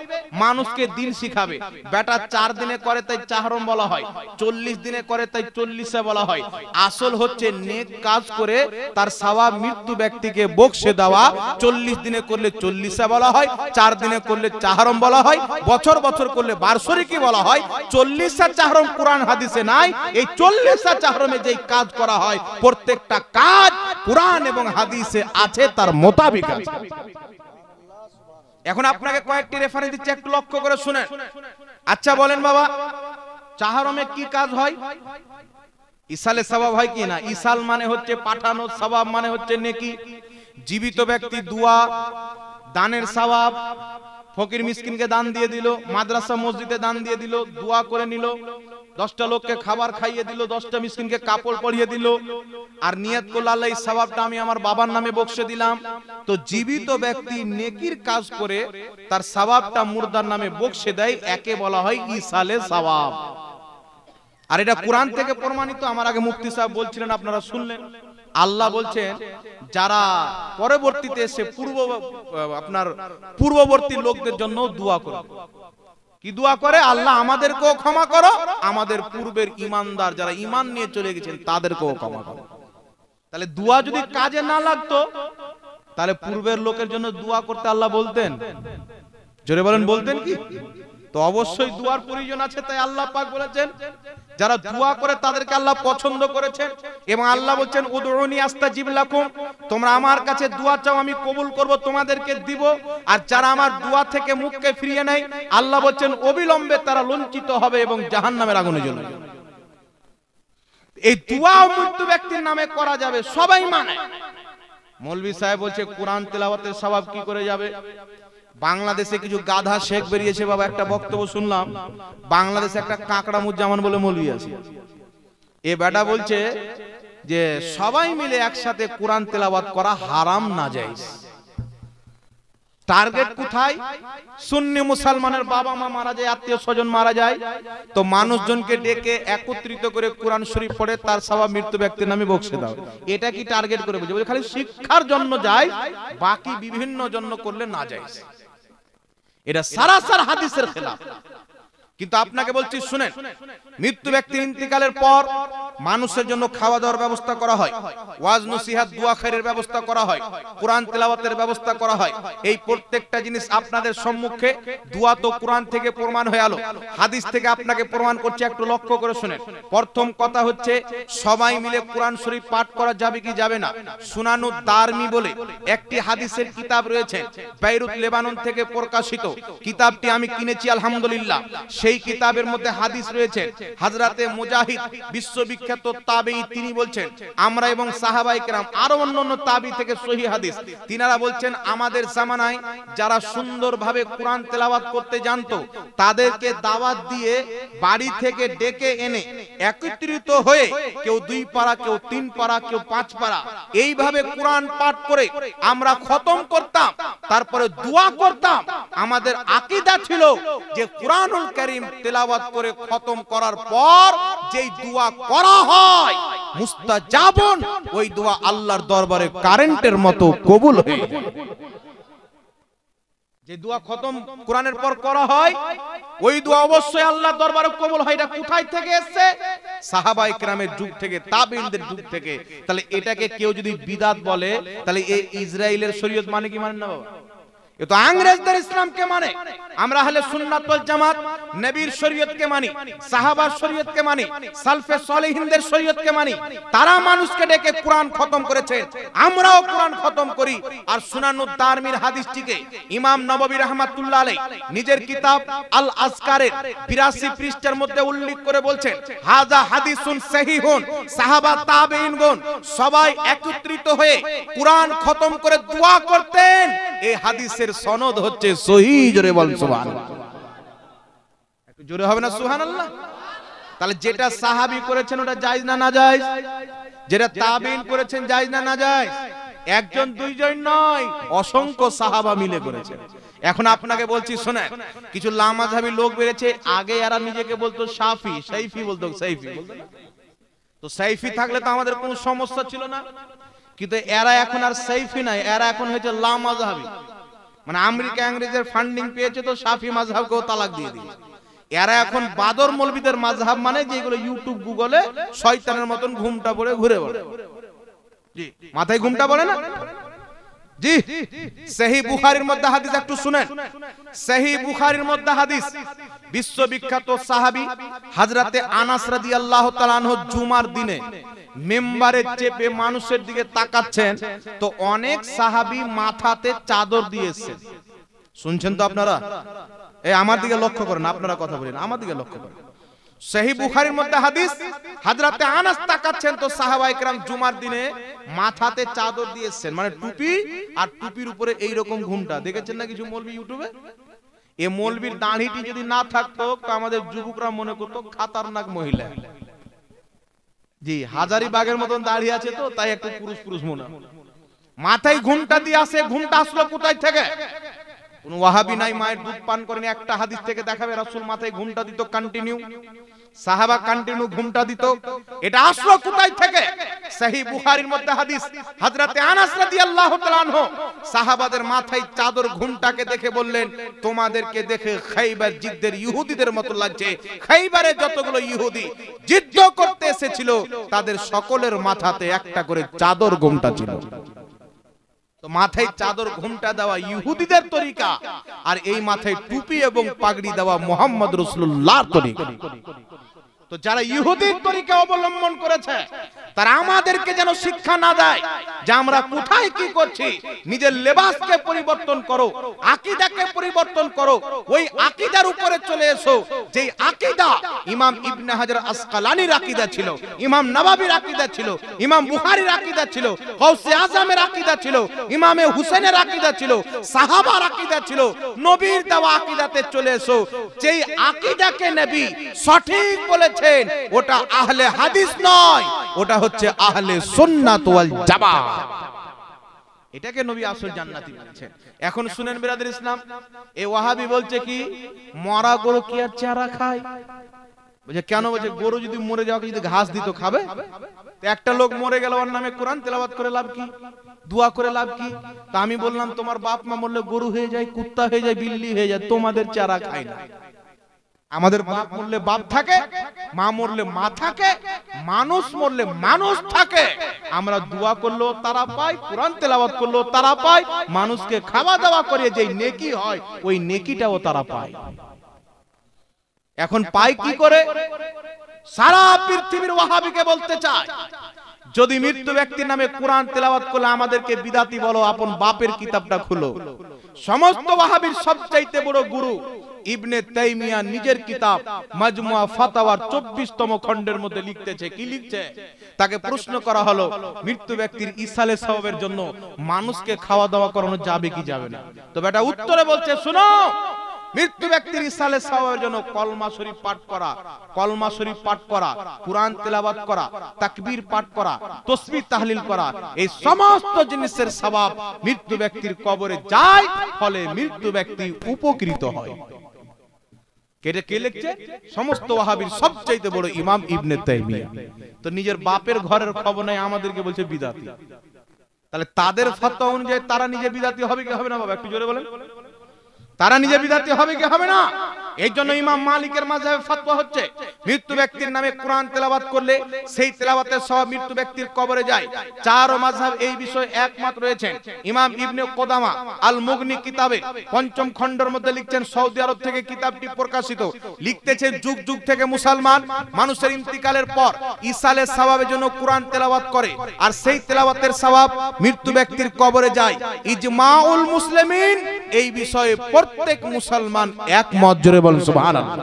মানুষকে দ্বীন শিখাবে। বেটা 4 দিনে করে তাই চাহরম বলা হয়, 40 দিনে করে তাই 40 বলা হয়। আসল হচ্ছে নেক কাজ করে তার সওয়াব মৃত্যু ব্যক্তিকে বকশে দেওয়া। 40 দিনে করলে 40 বলা হয়, 4 দিনে করলে চাহরম বলা হয়, বছর বছর করলে বার্ষিকী বলা হয়। 40 চাহরম কোরআন হাদিসে নাই। এই 40 চাহরমে যেই কাজ করা হয়, প্রত্যেকটা কাজ কোরআন এবং হাদিসে আছে, তার মোতাবেক আছে। এখন আপনাকে কয়েকটি রেফারেন্স দিচ্ছি, একটু লক্ষ্য করে শুনেন। আচ্ছা বলেন বাবা, চাহরমে কি কাজ হয়? ইসালে সওয়াব হয় কি না? ইসাল মানে হচ্ছে পাঠানো, সওয়াব মানে হচ্ছে নেকি। জীবিত ব্যক্তি দুয়া, দানের সওয়াব, ফকির মিসকিনকে দান দিয়ে দিল, মাদ্রাসা মসজিদে দান দিয়ে দিল, দোয়া করে নিল, 10টা লোককে খাবার খাইয়ে দিল, 10টা মিসকিনকে কাপড় পরিয়ে দিল, আর নিয়ত করল আল্লাহ এই সওয়াবটা আমি আমার বাবার নামে বকশে দিলাম। তো জীবিত ব্যক্তি নেকির কাজ করে তার সওয়াবটা মুর্দার নামে বকশে দেয়, একে বলা হয় ইসালে সওয়াব। আর এটা কোরআন থেকে প্রমাণিত। আমার আগে মুফতি সাহেব বলছিলেন, আপনারা শুনলেন। আল্লাহ বলছেন যারা পরবর্তীতে এসে পূর্ববর্তী লোকদের জন্য দোয়া করে। কি দোয়া করে? আল্লাহ আমাদেরকেও ক্ষমা করো, আমাদের পূর্বের ঈমানদার যারা ঈমান নিয়ে চলে গেছেন তাদেরকেও ক্ষমা করো। তাহলে দোয়া যদি কাজে না লাগতো, তাহলে পূর্বের লোকের জন্য দোয়া করতে আল্লাহ বলতেন? জোরে বলেন, বলতেন কি? তো অবশ্যই দোয়ার প্রয়োজন আছে। তাই আল্লাহ পাক বলেছেন যারা দোয়া করে তাদেরকে আল্লাহ পছন্দ করেছেন এবং আল্লাহ বলছেন উদউনি আস্তাজিব লাকুম, তোমরা আমার কাছে দোয়া চাও আমি কবুল করব, তোমাদেরকে দিব। আর যারা আমার দোয়া থেকে মুখকে ফিরিয়ে নেয় আল্লাহ বলছেন অবিলম্বে তারা লজ্জিত হবে এবং জাহান্নামের আগুনে জ্বলবে। এই দোয়া মৃত্যু ব্যক্তির নামে করা যাবে, সবাই মানে। মৌলভী সাহেব বলছে কোরআন তেলাওয়াতের সওয়াব কি করে যাবে? বাংলাদেশে কিছু গাধা শেখ বেরিয়েছে বাবা, একটা বক্তব্য শুনলাম, বাংলাদেশে একটা কাকড়ামুজ্জামান বলে মৌলভী আছে, এ বেটা বলছে যে সবাই মিলে একসাথে কোরআন তেলাওয়াত করা হারাম নাজায়েজ। টার্গেট কোথায়? সুন্নি মুসলমানের বাবা মা মারা যায়, আত্মীয় স্বজন মারা যায়, তো মানুষজনকে ডেকে একত্রিত করে কোরআন শরীফ পড়ে তার সওয়াব মৃত্যু ব্যক্তির নামে বকশে দাও। এটা কি টার্গেট করে বলছে? খালি শিক্ষার জন্য যায়, বাকি বিভিন্ন জন্য করলে না যায়। এটা সারাসার হাদিসের খেলাফ। কিন্তু আপনাকে বলছি শুনেন, মৃত্যু ব্যক্তির ইন্তিকালের পর মানুষের জন্য খাওয়া দাওয়ার ব্যবস্থা করা হয়, ওয়াজ নসিহত দোয়া খায়রের ব্যবস্থা করা হয়, কোরআন তেলাওয়াতের ব্যবস্থা করা হয়। এই প্রত্যেকটা জিনিস আপনাদের সম্মুখে, দোয়া তো কোরআন থেকে প্রমাণ হয়ে আলো, হাদিস থেকে আপনাকে প্রমাণ করছে, একটু লক্ষ্য করে শুনেন। প্রথম কথা হচ্ছে সবাই মিলে কোরআন শরীফ পাঠ করা যাবে কি যাবে না? সুনানু দারমি বলে একটি হাদিসের কিতাব রয়েছে, বেইরুত লেবানন থেকে প্রকাশিত কিতাবটি আমি কিনেছি আলহামদুলিল্লাহ। সেই কিতাবের মধ্যে হাদিস রয়েছে, হযরতে মুজাহিদ বিশ্ববিখ্যাত তাবেঈ, তিনি বলছেন আমরা এবং সাহাবায়ে কেরাম আরো অন্যান্য তাবেঈ থেকে সহিহ হাদিস, তিনারা বলছেন আমাদের জামানায় যারা সুন্দরভাবে কোরআন তেলাওয়াত করতে জানতো তাদেরকে দাওয়াত দিয়ে বাড়ি থেকে ডেকে এনে একত্রিত হয়ে কেউ 2 পারা, কেউ 3 পারা, কেউ 5 পারা এইভাবে কোরআন পাঠ করে আমরা খতম করতাম, তারপরে দোয়া করতাম। আমাদের আকীদা ছিল যে কোরআনুল কারীম তেলাওয়াত করে খতম করার পর যেই দোয়া করা হয় মুস্তাজাবুন, ওই দোয়া আল্লাহর দরবারে কারেন্টের মতো কবুল হয়ে যায়। যে দোয়া খতম কোরআনের পর করা হয় ওই দোয়া অবশ্যই আল্লাহর দরবারে কবুল হয়। এটা কোথায় থেকে এসেছে? সাহাবায়ে কেরামের যুগ থেকে, তাবেঈনদের যুগ থেকে। তাহলে এটাকে কেউ যদি বিদআত বলে তাহলে এই ইসরাইলের শরীয়ত মানে কি মানে না বাবা? এ তো ইংরেজদের ইসলামকে মানে। আমরা আহলে সুন্নাত ওয়াল জামাত নবীর শরীয়তকে মানি, সাহাবার শরীয়তকে মানি, সালফে সালেহিনদের শরীয়তকে মানি। তারা মানুষকে ডেকে কোরআন খতম করেছে, আমরাও কোরআন খতম করি। আর সুনানুদ দারমির হাদিসটিকে ইমাম নববী রাহমাতুল্লাহ আলাইহি নিজের কিতাব আল আজকারের 82 পৃষ্ঠার মধ্যে উল্লেখ করে বলছেন হাযা হাদিসুন সহিহুন। সাহাবা তাবেঈনগণ সবাই একত্রিত হয়ে কোরআন খতম করে দোয়া করতেন। এই হাদিসের সনদ হচ্ছে সহিহ। জোরে বল সুবহানাল্লাহ। একটু জোরে হবে না সুবহানাল্লাহ? তাহলে যেটা সাহাবী করেছেন ওটা জায়েজ না না জায়েজ? যেটা তাবেঈন করেছেন জায়েজ না না জায়েজ? একজন দুইজন নয়, অসংখ্য সাহাবা মিলে করেছেন। এখন আপনাকে বলছি শুনেন, কিছু লামাযহাবী লোক বেরেছে, আগে এরা নিজেকে বলতো শাফি, সাইফি বলতো, সাইফি বলতো না? তো সাইফি থাকলে তো আমাদের কোনো সমস্যা ছিল না, কিন্তু এরা এখন আর সাইফি নাই, এরা এখন হয়েছে লামাযহাবী। মানে আমেরিকা ইংরেজের ফান্ডিং পেয়েছে তো শাফি মাযহাবকেও তালাক দিয়ে দিয়েছে। এরা এখন বাদর মৌলবীদের মাযহাব মানে, যেগুলো ইউটিউব গুগলে শয়তানের মতন ঘুমটা পড়ে ঘুরে বেড়ায়। জি, মাথায় ঘুমটা পড়ে না? জি, সহিহ বুখারীর মধ্যে হাদিস একটু শুনেন। সহিহ বুখারীর মধ্যে হাদিস, বিশ্ববিখ্যাত সাহাবী হযরতে আনাস রাদিয়াল্লাহু তাআলা আনহু জুমার দিনে মিম্বারে চেপে মানুষের দিকে তাকাচ্ছেন, তো অনেক সাহাবী মাথাতে চাদর দিয়েছে। শুনছেন তো আপনারা? এই আমার দিকে লক্ষ্য করেন, আপনারা কথা বলেন, আমার দিকে লক্ষ্য করেন। সহিহ বুখারীর মধ্যে হাদিস, হযরতে আনাস তাকাচ্ছেন তো সাহাবায়ে কেরাম জুমার দিনে মাথাতে চাদর দিয়েছেন, মানে টুপি, আর টুপির উপরে এই রকম ঘুমটা। দেখেছেন না কিছু মৌলবি ইউটিউবে? এই মৌলবির দাড়িটি যদি না থাকতো তো আমাদের যুবকরা মনে করতো খতরনাক মহিলা। জি, হাজারিবাগের মতন দাড়ি আছে তো তাই একটু পুরুষ পুরুষ মনে। মাথায় ঘুমটা দিয়ে আসে, ঘুমটা আসলো কোথায় থেকে? কোন ওয়াহাবি নাই মায়ের দুধ পান করেনি, একটা হাদিস থেকে দেখাবে রাসূল মাথায় ঘুমটা দিত কন্টিনিউ, সাহাবা কন্টিনিউ ঘুমটা দিত। এটা আসলো কোথায় থেকে? সহিহ বুখারীর মধ্যে হাদিস, হযরতে আনাস রাদিয়াল্লাহু তাআলা আনহু সাহাবাদের মাথায় চাদর ঘুমটাকে দেখে বললেন, তোমাদেরকে দেখে খাইবার জিদ্দের ইহুদিদের মতো লাগছে। খাইবারে যতগুলো ইহুদি যুদ্ধ করতে এসেছিল তাদের সকলের মাথাতে একটা করে চাদর ঘুমটা ছিল। তো মাথায় চাদর ঘুমটা দেওয়া ইহুদিদের তরিকা, আর এই মাথায় টুপি এবং পাগড়ি দেওয়া মুহাম্মদ রাসূলুল্লাহর তরিকা। তো যারা ইহুদির তরিকা অবলম্বন করেছে তারা আমাদেরকে যেন শিক্ষা না দেয় যে আমরা কোথায় কি করছি। নিজের লেবাসকে পরিবর্তন করো, আকীদাকে পরিবর্তন করো, ওই আকীদার উপরে চলে এসো যেই আকীদা ইমাম ইবনে হাজার আসকালানির আকীদা ছিল, ইমাম নববীর আকীদা ছিল, ইমাম বুখারীর আকীদা ছিল, গাউসে আজমের আকীদা ছিল, ইমামে হুসেনের আকীদা ছিল, সাহাবার আকীদা ছিল। নবীর দেওয়া আকীদাতে চলে এসো। যেই আকীদাকে নবী সঠিক বলেছেন ওটা আহলে হাদিস নয়, ওটা হচ্ছে আহলে সুন্নাত ওয়াল জামাত। এটাকে নবী আসল জান্নাতি বলেছেন। এখন শুনেন বিরাদর ইসলাম, এই ওয়াহাবি বলছে কি মরা গরু কি আর চারা খায়? বলছে কেন? বলছে গরু যদি মরে যাওয়া যদি ঘাস দিত খাবে? তো একটা লোক মরে গেল, ওর নামে কোরআন তেলাওয়াত করে লাভ কি? দোয়া করে লাভ কি? তা আমি বললাম তোমার বাপ মা মরলে গরু হয়ে যায়, কুত্তা হয়ে যায়, বিল্লি হয়ে যায়, তোমাদের চারা খায় না। আমাদের বাপ মরলে বাপ থাকে, মা মরলে মা থাকে, মানুষ মরলে মানুষ থাকে। আমরা দোয়া করলেও তারা পায়, কোরআন তেলাওয়াত করলেও তারা পায়, মানুষকে খাওয়া দাওয়া করে যেই নেকি হয় ওই নেকিটাও তারা পায়। এখন পায় কি করে? সারা পৃথিবীর ওয়াহাবিকে বলতে চায় যদি মৃত্যু ব্যক্তির নামে কোরআন তেলাওয়াত করলে আমাদেরকে বিদাতি বলো, আপন বাপের কিতাবটা খুলো। সমস্ত ওয়াহাবির সবচাইতে বড় গুরু ইবনে তাইমিয়া নিজের কিতাব মাজমুয়া ফাতাওয়ার 24তম খণ্ডের মধ্যে লিখতেছে। কি লিখছে? তাকে প্রশ্ন করা হলো মৃত্যু ব্যক্তির ইসালে সওয়াবের জন্য মানুষকে খাওয়া দাওয়া করানো যাবে কি যাবে না? তো বেটা উত্তরে বলছে শুনো, মৃত্যু ব্যক্তির ইসালে সওয়াবের জন্য কলমা শরীফ পাঠ করা, কলমা শরীফ পাঠ করা, কুরআন তেলাওয়াত করা, তাকবীর পাঠ করা, তাসবিহ তাহলিল করা, এই সমস্ত জিনিসের সওয়াব মৃত্যু ব্যক্তির কবরে যায়, ফলে মৃত্যু ব্যক্তি উপকৃত হয়। কে লিখছে? সমস্ত ওয়াহাবির সবচেয়ে বড় ইমাম ইবনে তাইমিয়া। তো নিজের বাপের ঘরের খবর নাই, আমাদেরকে বলছে বিদাতি। তাহলে তাদের ফতোয়া অনুযায়ী তারা নিজে বিদাতি হবে কি হবে না? বাবা একটু জোরে বলেন। তারা নিজে বিদাতি হবে কি হবে না? এই জন্য ইমাম মালিকের মাযহাবে ফতোয়া হচ্ছে মৃত্যু ব্যক্তির নামে কোরআন তেলাওয়াত করলে সেই তেলাওয়াতের সওয়াব মৃত্যু ব্যক্তির কবরে যায়। চার মাযহাব এই বিষয়ে একমত রয়েছেন। ইমাম ইবনে কুদামা আল মুগনি কিতাবে ৫ম খণ্ডের মধ্যে লিখছেন, সৌদি আরব থেকে কিতাবটি প্রকাশিত, লিখতেছে যুগ যুগ থেকে মুসলমান মানুষের ইন্তিকালের পর ইসালে সওয়াবের জন্য কোরআন তেলাওয়াত করে, আর সেই তেলাওয়াতের সওয়াব মৃত্যু ব্যক্তির কবরে যায়। ইজমাউল মুসলিমিন, এই বিষয়ে প্রত্যেক মুসলমান একমত। জোরে বলেন সুবহানাল্লাহ।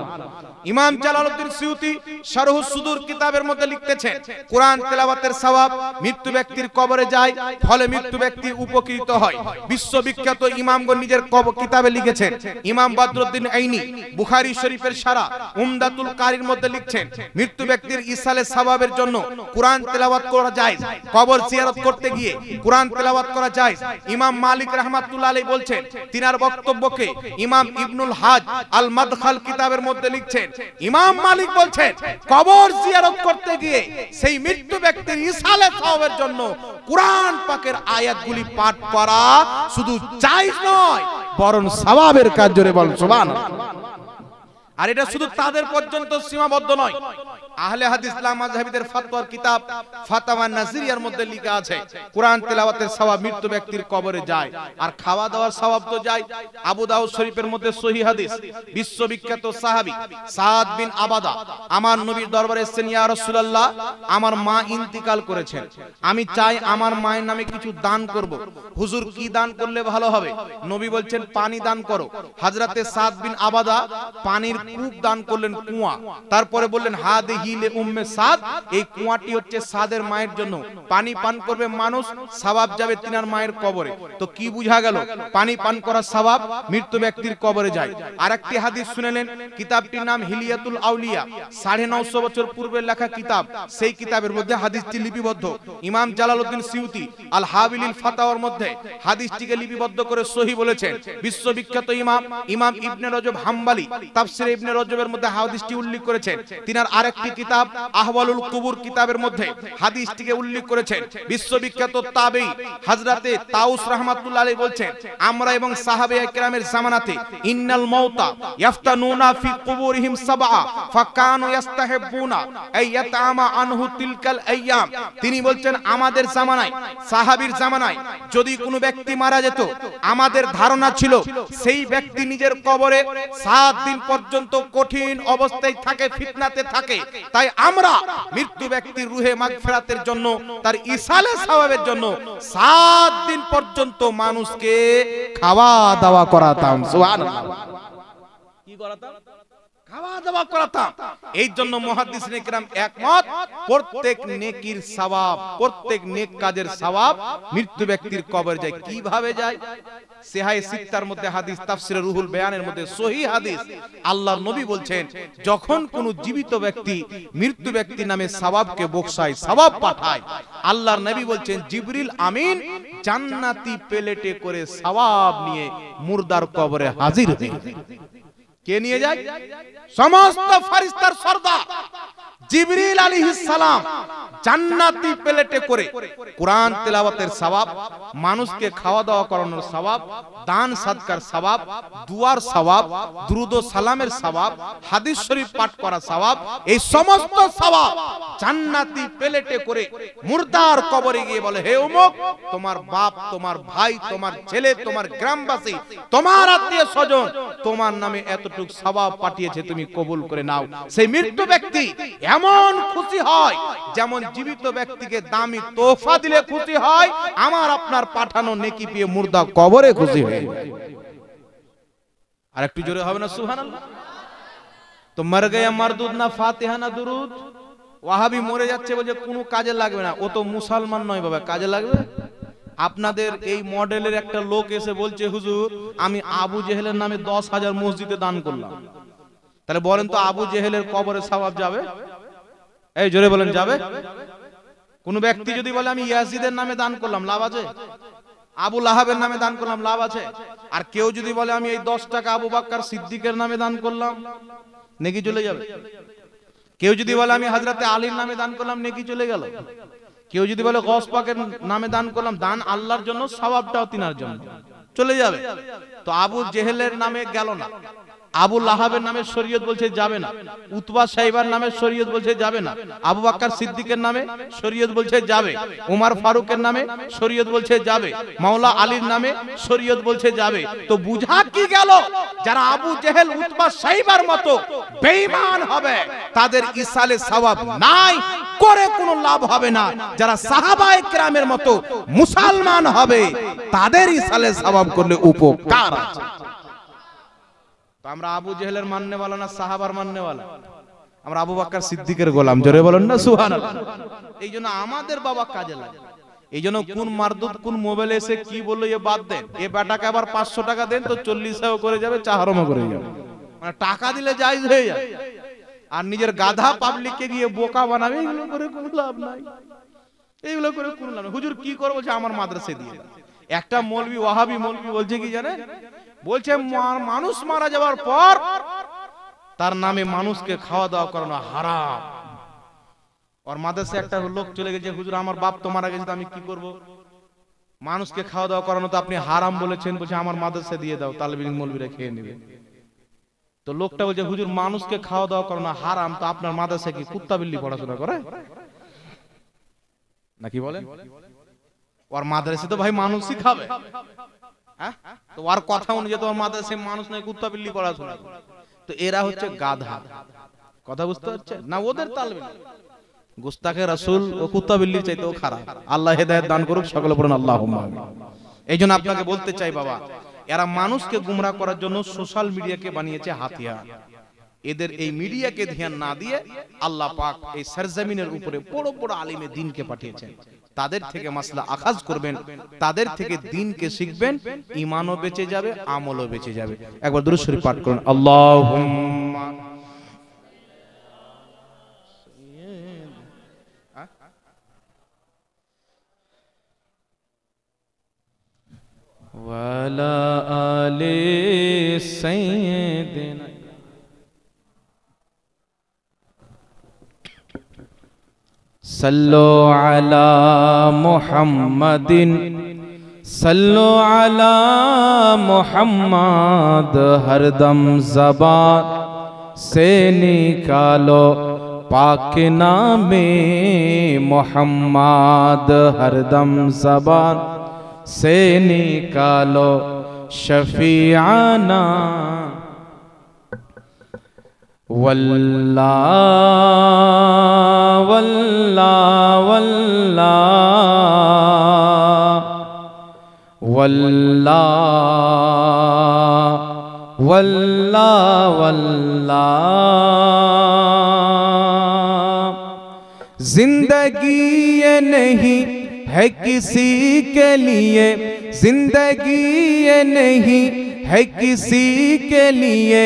ইমাম জালালউদ্দিন সিউতি শারহুস সুদুর কিতাবের মধ্যে লিখতেছেন কোরআন তেলাওয়াতের সওয়াব মৃত্যু ব্যক্তির কবরে যায়, ফলে মৃত্যু ব্যক্তি উপকৃত হয়। বিশ্ববিখ্যাত ইমামগণ নিজের কিতাবে লিখেছেন। ইমাম বদরুদ্দিন আইনি বুখারী শরীফের শারা উমদাতুল কারীর মধ্যে লিখছেন মৃত্যু ব্যক্তির ইসালে সওয়াবের জন্য কোরআন তেলাওয়াত করা যায়, কবর জিয়ারত করতে গিয়ে কোরআন তেলাওয়াত করা যায়। ইমাম মালিক রাহমাতুল্লাহ আলাইহি বলছেন, তিনার বক্তব্যকে ইমাম ইবনুল হাজ আল মাদখাল কিতাবের মধ্যে লিখছেন, ইমাম মালিক বলছেন কবর জিয়ারত করতে গিয়ে সেই মৃত্যু ব্যক্তির ইসালে সওয়াবের জন্য কুরআন পাকের আয়াতগুলি পাঠ করা শুধু জায়েজ নয়, বরং সওয়াবের কাজ। জোরে বলেন সুবহানাল্লাহ। আর এটা শুধু তাদের পর্যন্ত সীমাবদ্ধ নয়। আহলে হাদিস ইসলাম মাযহাবিদের ফতোয়ার কিতাব ফাতাওয়া নাজিরিয়ার মধ্যে লেখা আছে কোরআন তেলাওয়াতের সওয়াব মৃত্যু ব্যক্তির কবরে যায়, আর খাওয়া দাওয়ার সওয়াব তো যায়। আবু দাউদ শরীফের মধ্যে সহিহ হাদিস, বিশ্ববিখ্যাত সাহাবী সাদ বিন আবাদা আমার নবীর দরবারে এসেছেন, ইয়া রাসূলুল্লাহ, আমার মা ইন্তিকাল করেছেন, আমি চাই আমার মায়ের নামে কিছু দান করব। হুজুর কি দান করলে ভালো হবে? নবী বলছেন পানি দান করো। হযরতে সাদ বিন আবাদা পানির কূপ দান করলেন, কুয়া। তারপরে বললেন হাদিহি লি উম্মে সাদ, এই কুয়াটি হচ্ছে সাদের মায়ের জন্য, পানি পান করবে মানুষ, সওয়াব যাবে তিনার মায়ের কবরে। তো কি বুঝা গেল? পানি পান করার সওয়াব মৃত্যু ব্যক্তির কবরে যায়। আরেকটি হাদিস শুনেলেন, কিতাবটির নাম হিলিয়াতুল আউলিয়া, 950 বছর পূর্বে লেখা কিতাব। সেই কিতাবের মধ্যে হাদিসটি লিপিবদ্ধ। ইমাম জালালউদ্দিন সিউতি আল হাবিলিল ফাতাওয়ার মধ্যে হাদিসটিকে লিপিবদ্ধ করে সহিহ বলেছেন। বিশ্ববিখ্যাত ইমাম ইবনে রজব হাম্বলি তাফসীর ইবনে রজবের মধ্যে হাদিসটি উল্লেখ করেছেন। তিনার আরেকটি কিতাব আহওয়ালুল কুবুর কিতাবের মধ্যে হাদিসটিকে উল্লেখ করেছেন। বিশ্ববিখ্যাত তাবেঈ হযরতে তাউস রাহমাতুল্লাহ আলাইহি বলছেন, আমরা এবং সাহাবায়ে কেরামের জামানাতে ইন্নাল মাউতা ইয়াফতানুনা ফি কুবুরিহিম সাবআ ফাকানু ইস্তাহিবুনা আইয়াতামা আনহু তিলকাল আইয়াম। তিনি বলছেন আমাদের জামানায়, সাহাবীর জামানায় যদি কোনো ব্যক্তি মারা যেত, আমাদের ধারণা ছিল সেই ব্যক্তি নিজের কবরে 7 দিন পর্যন্ত পর্যন্ত কঠিন অবস্থায় থাকে, ফিতনাতে থাকে। তাই আমরা মৃত্যু ব্যক্তির রুহে মাগফিরাতের জন্য, তার ইসালে সওয়াবের জন্য 7 দিন পর্যন্ত মানুষকে খাওয়া দাওয়া করাতাম। সুবহানাল্লাহ। কি করাতাম? খাওয়া দাওয়া করাতাম। এই জন্য মুহাদ্দিসিনে কিরাম একমত, প্রত্যেক নেকির সওয়াব, প্রত্যেক নেক কাজের সওয়াব মৃত্যু ব্যক্তির কবরে যায়। কিভাবে যায়? সিহাহ সিত্তার মধ্যে হাদিস, তাফসিরে রুহুল বয়ানের মধ্যে সহিহ হাদিস, আল্লাহর নবী বলছেন, যখন কোন জীবিত ব্যক্তি মৃত্যু ব্যক্তি নামে সওয়াবকে বকশায়, সওয়াব পাঠায়, আল্লাহর নবী বলছেন জিবরিল আমিন জান্নাতি প্লেটে করে সওয়াব নিয়ে মুর্দার কবরে হাজির হয়ে যায়। কে নিয়ে যায়? সমস্ত ফেরেশতার সরদার জিবরিল আলাইহিস সালাম জান্নাতি প্লেটে করে কুরআন তেলাওয়াতের সওয়াব, মানুষকে খাওয়া দাওয়া করানোর সওয়াব, দান সাদকার সওয়াব, দুয়ার সওয়াব, দুরুদ ও সালামের সওয়াব, হাদিস শরীফ পাঠ করা সওয়াব, এই সমস্ত সওয়াব জান্নাতি প্লেটে করে মুর্দার কবরে গিয়ে বলে, হে অমুক, তোমার বাপ, তোমার ভাই, তোমার ছেলে, তোমার গ্রামবাসী, তোমার আত্মীয় স্বজন তোমার নামে এতটুক সওয়াব পাঠিয়েছে, তুমি কবুল করে নাও। সেই মৃত্যু ব্যক্তি এমন খুশি হয় যেমন জীবিত ব্যক্তিকে দামি তোহফা দিলে খুশি হয়, আমার আপনার পাঠানো নেকি পেয়ে মুর্দা কবরে খুশি হয়ে যায়। আর একটু জোরে হবে না সুবহানাল্লাহ? তো মর গয়া মারদুদ না ফাতিহা না দুরুদ। ওয়াহাবি মরে যাচ্ছে বলছে কোনো কাজে লাগবে না, ও তো মুসলমান নয় বাবা, কাজে লাগবে। আপনাদের এই মডেলের একটা লোক এসে বলছে, হুজুর আমি আবু জেহেলের নামে 10,000 মসজিদে দান করলাম। তাহলে বলেন তো আবু জেহেলের কবরে সওয়াব যাবে? এই জোরে বলেন, যাবে? কোন ব্যক্তি যদি বলে আমি ইয়াজিদের নামে দান করলাম, লাভ আছে? আবু লাহাবের নামে দান করলাম, লাভ আছে? আর কেউ যদি বলে আমি এই 10 টাকা আবু বকর সিদ্দিকের নামে দান করলাম, নেকি চলে যাবে। কেউ যদি বলে আমি হযরতে আলীর নামে দান করলাম, নেকি চলে গেল। কেউ যদি বলে গওস পাকের নামে দান করলাম, দান আল্লাহর জন্য, সওয়াবটাও তিনার জন্য, চলে যাবে। তো আবু জেহেলের নামে গেল না, আবু লাহাবের নামে শরীয়ত বলছে যাবে না, উতবা সাইবার নামে শরীয়ত বলছে যাবে না, আবু বকর সিদ্দিকের নামে শরীয়ত বলছে যাবে, ওমর ফারুকের নামে শরীয়ত বলছে যাবে, মাওলা আলীর নামে শরীয়ত বলছে যাবে। তো বুঝা কি গেল, যারা আবু জেহেল, উতবা সাইবার মতো বেঈমান হবে তাদের ইসালে সওয়াব নাই, করে কোনো লাভ হবে না। যারা সাহাবায়ে কেরামের মতো মুসলমান হবে তাদের ইসালে সওয়াব করলে উপকার আছে। তো আমরা আবু জেহেলের মাননে वाला না সাহাবার মাননে वाला? আমরা আবু বকর সিদ্দিকের গোলাম, জোরে বলেন না সুবহানাল্লাহ। এইজন্য আমাদের বাবা কাজে লাগে। এইজন্য কোন মারদুদ কোন মোবাইলে এসে কি বললো এ বাদ দেন, এ বেটাকে আবার 500 টাকা দেন তো 40 করে যাবে, চাহারমা করে যাবে। মানে টাকা দিলে জায়েজ হয়ে যায়, আর নিজের গাধা পাবলিককে গিয়ে বোকা বানাবে, এগুলো করে কোনো লাভ নাই, এইগুলো করে কোনো লাভ নাই। হুজুর কি করব, বলছে আমার মাদ্রাসায় দিয়ে দাও। একটা মৌলভী, ওয়াহাবি মৌলভী বলছে কি জানেন, বলছে মানুষ মারা যাওয়ার পর তার নামে মানুষকে খাওয়া দাওয়া করানো হারাম। আর মাদ্রাসায় একটা লোক চলে গেছে, হুজুর আমার বাপ তো মারা গেছে, আমি কি করব, মানুষকে খাওয়া দাওয়া করানো তো আপনি হারাম বলেছেন, বলছে আমার মাদ্রাসায় দিয়ে দাও, তালেবে ইলম মৌলভীরা খেয়ে নেবে। তো লোকটা বলছে, হুজুর মানুষকে খাওয়া দাওয়া করানো হারাম, তো আপনার মাদ্রাসায় কি কুত্তা বিল্লি পড়াশোনা করে নাকি বলেন? ওর মাদ্রাসায় তো ভাই মানুষই খাবে, হ্যাঁ? তো ওর কথা অনুযায়ী তো ওর মাদ্রাসায় মানুষ নয়, কুত্তা বিল্লি পড়াশোনা করে। তো এরা হচ্ছে গাধা, কথা বুঝতে পারছেন না? ওদের তালবে না, গুস্তাখে রাসূল ও কুত্তা বিল্লির চাইতেও খারাপ। আল্লাহ হেদায়েত দান করুক, সকলে পড়ুন আল্লাহুম্মা আমিন। এইজন্য আপনাকে বলতে চাই বাবা, এরা মানুষকে গুমরাহ করার জন্য সোশ্যাল মিডিয়াকে বানিয়েছে হাতিয়ার। এদের এই মিডিয়াকে ধ্যান না দিয়ে আল্লাহ পাক এই সরজমিনের উপরে বড় বড় আলিমে দ্বীনকে পাঠিয়েছেন। তাদের থেকে মাসলা আখাজ করবেন, তাদের থেকে দ্বীনকে শিখবেন, ঈমানও বেঁচে যাবে, আমলও বেঁচে যাবে। একবার দুরূদ শরীফ পাঠ করুন, আল্লাহুম্মা ওয়ালা আলি সাইয়্যিদিনা। सल्लो अला मुहम्मदिन, सल्लो अला मुहम्मद, हरदम ज़बान से निकालो पाक नामे मोहम्मद, हरदम ज़बान से निकालो शफीआना वल्लाह वल्लाह वल्लाह वल्लाह वल्लाह वल्लाह। जिंदगी ये नहीं है किसी के लिए, जिंदगी ये नहीं है किसी के लिए,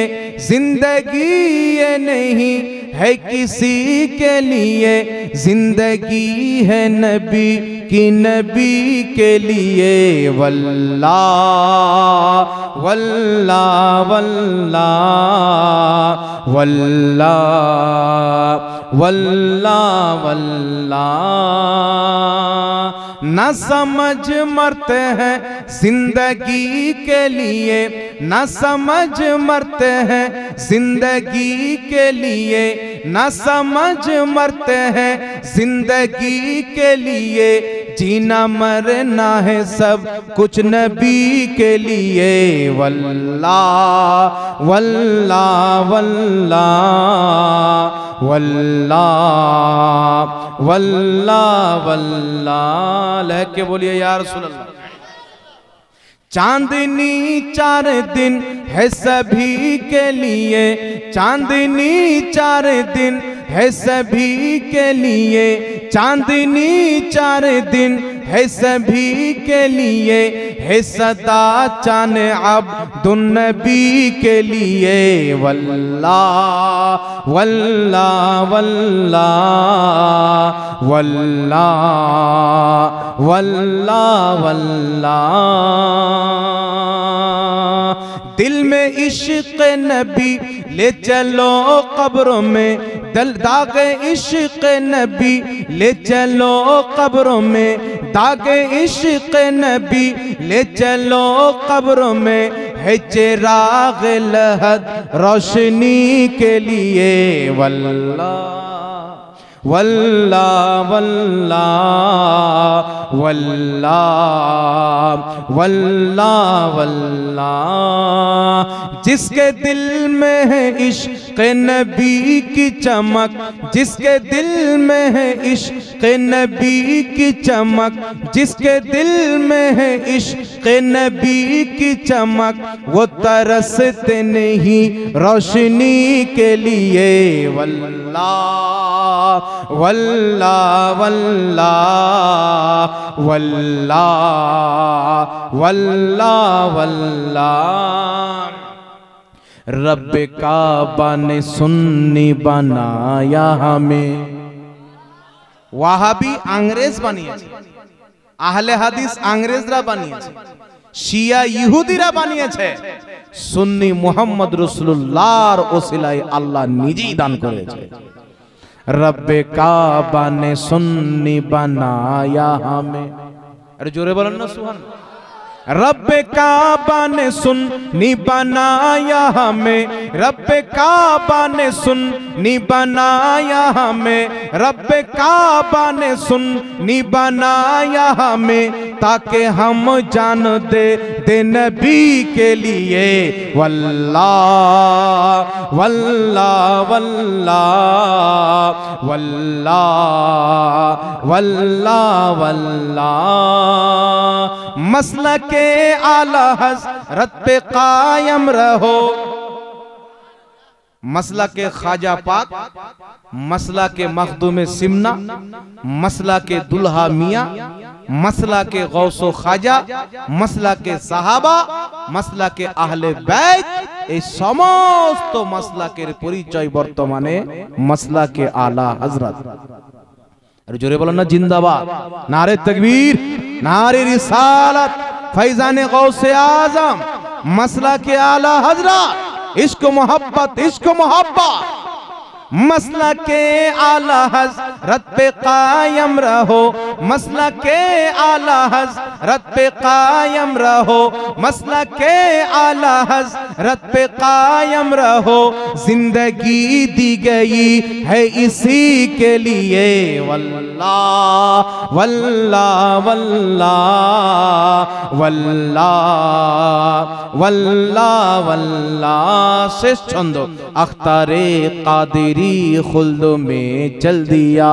जिंदगी ये नहीं है किसी के लिए, जिंदगी है नबी की नबी के लिए। वल्लाह वल्लाह वल्लाह वल्लाह वल्लाह वल्लाह। न समझ मरते हैं जिंदगी के लिए, न समझ मरते हैं जिंदगी के लिए, न समझ मरते हैं जिंदगी के लिए। जीना मरना है सब कुछ नबी के लिए। वल्लाह वल्लाह वल्लाह वल्लाह वल्लाह वल्लाह। लह के बोलिए या रसूल अल्लाह। चांदनी 4 दिन है सभी के लिए, चांदनी 4 दिन है सभी के लिए, चांदनी 4 दिन है सभी के लिए, है सदा चान अब्दुन नबी के लिए। वल्लाह वल्लाह वल्लाह वल्लाह वल्लाह वल्लाह। दिल में इश्क नबी ले चलो कब्रों में, दल दागे इश्क नबी ले चलो कब्रों में, दागे इश्क नबी ले चलो कब्रों में, है चिराग लहद रोशनी के लिए। वल्लाह वल्लाह वल्लाह वल्लाह वल्लाह वल्लाह। जिसके दिल में है इश्क नबी की चमक, जिसके दिल में है इश्क नबी की चमक, जिसके दिल में है इश्क नबी की चमक, वो तरसते नहीं रोशनी के लिए। वल्लाह वल्लाह वल्लाह वल्लाह वल्लाह वल्लाह। रब काबा ने सुन्नी बनाया हमें, ওয়াহাবি আংরেজ বানিয়েছে, আহলে হাদিস আংরেজরা বানিয়েছে, শিয়া ইহুদিরা বানিয়েছে, সুন্নি মুহাম্মদ রাসূলুল্লাহর ওসিলায় আল্লাহ নিজেই দান করেছে। रब्बे काबा ने सुन्नी बनाया हमें। अरे जोरे बोलो ना सुभान। रब्बे काबा ने सुन्नी बनाया हमें, रब्बे काबा ने सुन्नी बनाया हमें, रब्बे काबा ने सुन्नी बनाया हमें, ताकि हम जान दे नबी के लिए। वल्लाह वल्लाह वल्लाह वल्लाह वल्लाह वल्लाह। मसला के आला हज़रत पे कायम रहो, मसला के ख्वाजा पाक, मसला के मखदूम सिमना, मसला के दुल्हा मियाँ, मसला के गौसो ख्वाजा, मसला के साहाबा, मसला के आहले बैत, এই সমস্ত মাসলাকের পরিচয় বর্তমানে মাসলাকে আলা হযরত। আর জোরে বলেন না জিন্দাবাদ, নারে তাকবীর, নারে রিসালাত, फैजान गौसे आजम, मसला के आला हजरत, इश्क मोहब्बत, इश्क मोहब्बत, मसला के आला हजरत पे कायम रहो, मसला के आला हज़रत पे कायम रहो, मसला के आला हज़रत पे कायम रहो, जिंदगी दी गई है इसी के लिए, वल्लाह वल्लाह वल्लाह वल्लाह वल्लाह वल्लाह। शेष छंद अख्तारे कादिरी खुल्द में चल दिया,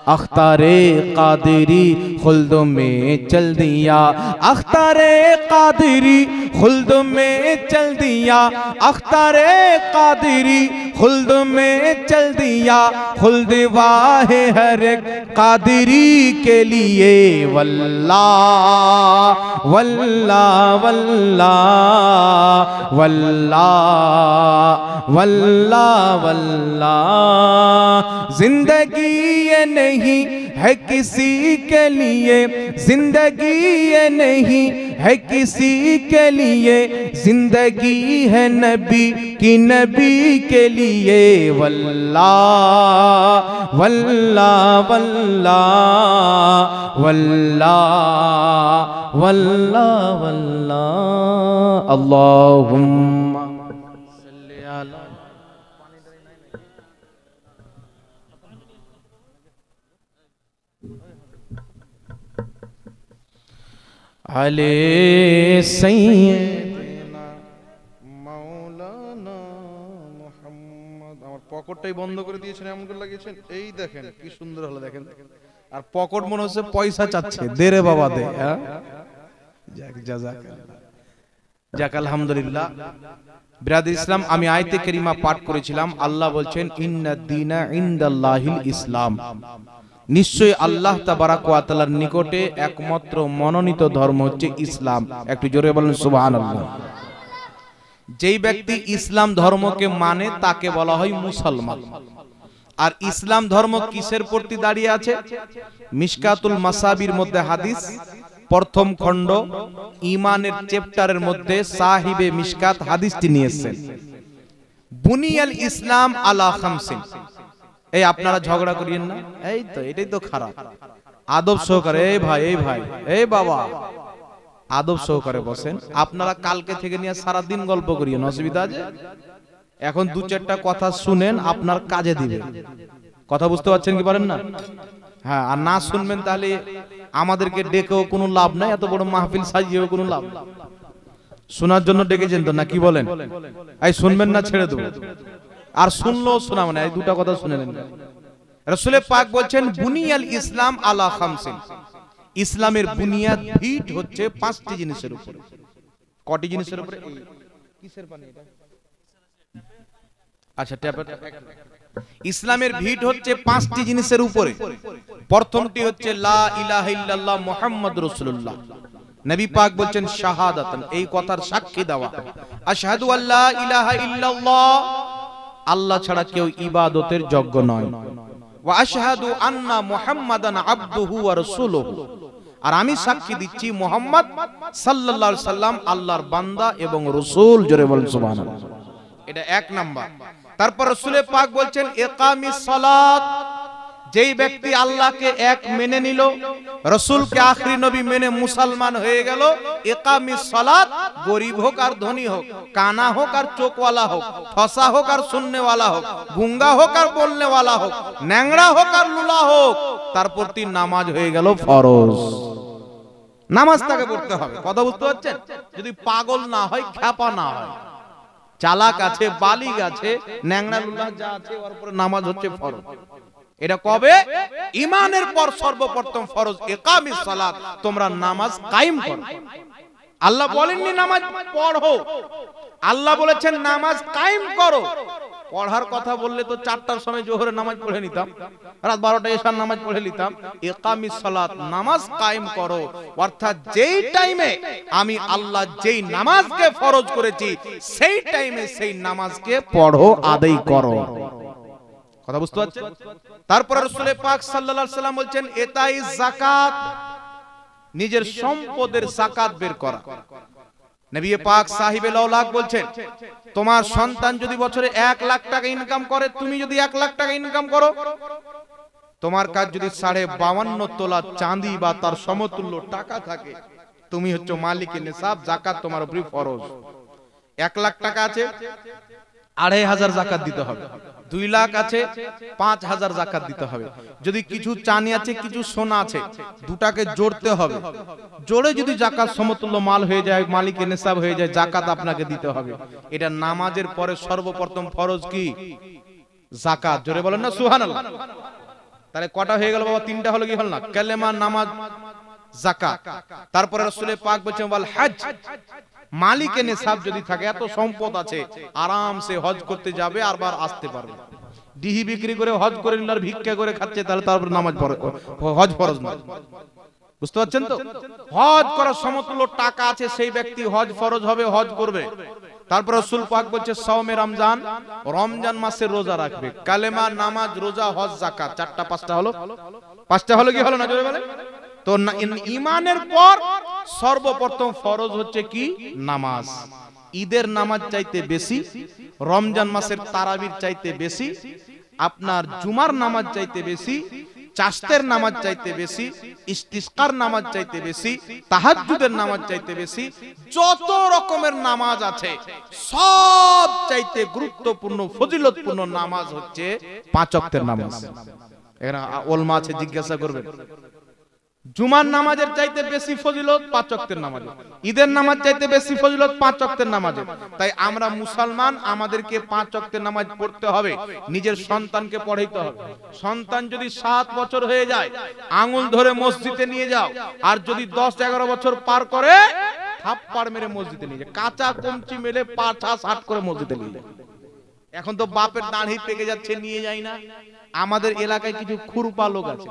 अख्तारे कादिरी खुल्द में चल दिया, अख्तारे कादिरी खुल्द में चल दिया, अख्तारे कादिरी खुल्द में चल दिया, खुल्द वाहे हर एक कादिरी के लिए, वल्लाह वल्लाह वल्लाह वल्लाह वल्लाह वल्लाह। जिंदगी ये नहीं है किसी के लिए, जिंदगी ये नहीं है किसी के लिए, जिंदगी है नबी की नबी के लिए, वल्लाह वल्लाह वल्लाह वल्लाह वल्लाह वल्लाह। अल्लाहुम्मा सल्ली अला আলে সাইয়্যিদিনা মাওলানা মুহাম্মদ। আমার পকেটটাই বন্ধ করে দিয়েছেন, এমন করে লাগিয়েছেন, এই দেখেন কি সুন্দর হলো, দেখেন। আর পকেট মনে হচ্ছে পয়সা চাচ্ছে, দে রে বাবা দে। যাক জাযাকাল্লাহ, যাক আলহামদুলিল্লাহ। বিরাদর ইসলাম, আমি আয়াতে কারিমা পাঠ করেছিলাম। আল্লাহ বলছেন ইন্নাদ দীনা ইনদাল্লাহিল ইসলাম, নিশ্চয় আল্লাহ তাবারাক ওয়া তাআলার নিকটে একমাত্র মনোনীত ধর্ম হচ্ছে ইসলাম। একটু জোরে বলেন সুবহানাল্লাহ। যেই ব্যক্তি ইসলাম ধর্মকে মানে তাকে বলা হয় মুসলমান। আর ইসলাম ধর্ম কিসের প্রতি দাঁড়িয়ে আছে? মিশকাতুল মাসাবির মধ্যে হাদিস, প্রথম খণ্ড ঈমানের চ্যাপ্টারের মধ্যে সাহিবে মিশকাত হাদিসটি নিয়ে এসেছেন। বুনিয়াল ইসলাম আলা খামসিন। এই আপনারা ঝগড়া করিয়েন না, এই তো এটাই তো খারাপ। আদব সহকারে, এই ভাই এই ভাই এই বাবা, আদব সহকারে বসেন। আপনারা কালকে থেকে নিয়ে সারা দিন গল্প করিয়েন, অসুবিধা আছে? এখন দু চারটা কথা শুনেন, আপনার কাজে দিবে। কথা বুঝতে পারছেন কি পারেন না? হ্যাঁ, আর না শুনবেন তাহলে আমাদেরকে ডেকেও কোনো লাভ নাই, এত বড় মাহফিল সাজিয়েও কোনো লাভ নাই। শোনার জন্য ডেকেছেন তো, না কি বলেন? এই শুনবেন না ছেড়ে দেবো, আর শুনলেও শোনা মানে এই দুটো কথা শুনে নেন। রাসূল পাক বলছেন বুনিয়াল ইসলাম আলা খামসিন, ইসলামের বুনিয়াদ ভিত হচ্ছে পাঁচটি জিনিসের উপরে। কটি জিনিসের উপরে? কিসের পানি এটা? আচ্ছা, ট্যাপের। ইসলামের ভিত হচ্ছে পাঁচটি জিনিসের উপরে। প্রথমটি হচ্ছে লা ইলাহা ইল্লাল্লাহ মুহাম্মাদুর রাসূলুল্লাহ। নবী পাক বলছেন শাহাদাতান, এই কথার সাক্ষী দেওয়া। আশহাদু আল্লা ইলাহা ইল্লাল্লাহ, আল্লাহ ছাড়া কেউ ইবাদতের যোগ্য নয়। ওয়া আশহাদু আন্না মুহাম্মাদান আবদুহু ওয়া রাসূলুহু, আর আমি সাক্ষী দিচ্ছি মুহাম্মদ সাল্লাল্লাহু আলাইহি সাল্লাম আল্লাহর বান্দা এবং রাসূল। জোরে বলেন সুবহানাল্লাহ। এটা এক নাম্বার। তারপর রাসূল পাক বলছেন ইকামিস সালাত, যেই ব্যক্তি আল্লাহকে এক মেনে নিল, রাসূলকে আখরি নবী মেনে মুসলমান হয়ে গেল, ইকামিস সালাত, গরিব হোক আর ধনী হোক, কানা হোক আর চোখওয়ালা হোক, ফসা হোক আর শুননেওয়ালা হোক, গুঙ্গা হোক আর বলনেওয়ালা হোক, ন্যাংরা হোক আর লুলা হোক, তার প্রতি নামাজ হয়ে গেল ফরজ। নামাজ তাকে পড়তে হবে। কথা বুঝতে পারছেন? যদি পাগল না হয়, খ্যাপা না হয়, চালাক আছে, বালিগ আছে, ন্যাংরা লুলা যা আছে, ওর উপরে নামাজ হচ্ছে ফরজ। এটা কবে? ঈমানের পর সর্বপ্রথম ফরজ ইকামিস সালাত, তোমরা নামাজ কায়েম করো। আল্লাহ বলেননি নামাজ পড়ো, আল্লাহ বলেছেন নামাজ কায়েম করো। পড়ার কথা বললে তো 4টার সময় জোহরের নামাজ পড়ে নিতাম, রাত 12টায় এশার নামাজ পড়ে নিতাম। ইকামিস সালাত, নামাজ কায়েম করো, অর্থাৎ যেই টাইমে আমি আল্লাহ যেই নামাজকে ফরজ করেছি সেই টাইমে সেই নামাজকে পড়ো, আদায় করো। কথা বুঝতে পারছেন? তারপর রাসূল পাক সাল্লাল্লাহু আলাইহি সাল্লাম বলছেন এতাইজ যাকাত, নিজের সম্পদের যাকাত বের করা। নবী পাক সাহিবে লাউলাক বলছেন তোমার সন্তান যদি বছরে 1 লাখ টাকা ইনকাম করে, তুমি যদি 1 লাখ টাকা ইনকাম করো, তোমার কাছে যদি 52.5 তোলা চাঁদি বা তার সমতুল্য টাকা থাকে, তুমি হচ্ছে মালিকের নিসাব, যাকাত তোমার উপরে ফরজ। 1 লাখ টাকা আছে, 2,500 যাকাত দিতে হবে। 2 লাখ আছে, 5,000 যাকাত দিতে হবে। যদি কিছু চাঁদি আছে, কিছু সোনা আছে, দুটাকে জোড়তে হবে। জোড়ে যদি যাকাত সমতুল্য মাল হয়ে যায়, মালিকের নিসাব হয়ে যায়, যাকাত আপনাকে দিতে হবে। এটা নামাজের পরে সর্বপ্রথম ফরজ কি? যাকাত। জোরে বলেন না সুবহানাল্লাহ। তাহলে কটা হয়ে গেল বাবা? 3টা হলো কি হল না? কালেমা, নামাজ, যাকাত। তারপরে রাসূল পাক বলেছেন ওয়াল হজ। মালিকের নিসাব যদি থাকে, এত সম্পদ আছে, আরামসে হজ করতে যাবে আর বার আসতে পারবে। ডিহি বিক্রি করে হজ করে নিল আর ভিক্ষা করে খাচ্ছে, তাহলে তারপর নামাজ হজ ফরজ নয়। বুঝতে পারছেন তো? হজ করার সমতুল্য টাকা আছে সেই ব্যক্তি হজ ফরজ হবে, হজ করবে। তারপর রাসূল পাক বলছে সাওমে রমজান, রমজান মাসের রোজা রাখবে। কালেমা, নামাজ, রোজা, হজ, যাকাত, 4টা 5টা হলো। 5টা হলো কি হলো না? জোরে বলে। তো ঈমানের পর সর্বপ্রথম ফরজ হচ্ছে কি? নামাজ। ঈদের নামাজ চাইতে বেশি, রমজান মাসের তারাবির চাইতে বেশি, আপনার জুমার নামাজ চাইতে বেশি, চাশতের নামাজ চাইতে বেশি, ইস্তিসকার নামাজ চাইতে বেশি, তাহাজ্জুদের নামাজ চাইতে বেশি, যত রকমের নামাজ আছে সব চাইতে গুরুত্বপূর্ণ ফজিলতপূর্ণ নামাজ হচ্ছে 5 ওয়াক্তের নামাজ। এরা ওলমা আছে, জিজ্ঞাসা করবেন। জুমার নামাজের চাইতে বেশি ফজিলত 5 ওয়াক্তের নামাজে, ঈদের নামাজ চাইতে বেশি ফজিলত 5 ওয়াক্তের নামাজে। তাই আমরা মুসলমান, আমাদেরকে 5 ওয়াক্তের নামাজ পড়তে হবে, নিজের সন্তানকে পড়াইতে হবে। সন্তান যদি 7 বছর হয়ে যায়, আঙ্গুল ধরে মসজিদে নিয়ে যাও, আর যদি 10-11 বছর পার করে, থাপ্পড় মেরে মসজিদে নিয়ে যায়, কাঁচা কমচি মেরে পাছা হাট করে মসজিদে নিয়ে যায়। এখন তো বাপের দাঁড়ি পেকে যাচ্ছে, নিয়ে যায় না। আমাদের এলাকায় কিছু খুরপা লোক আছে।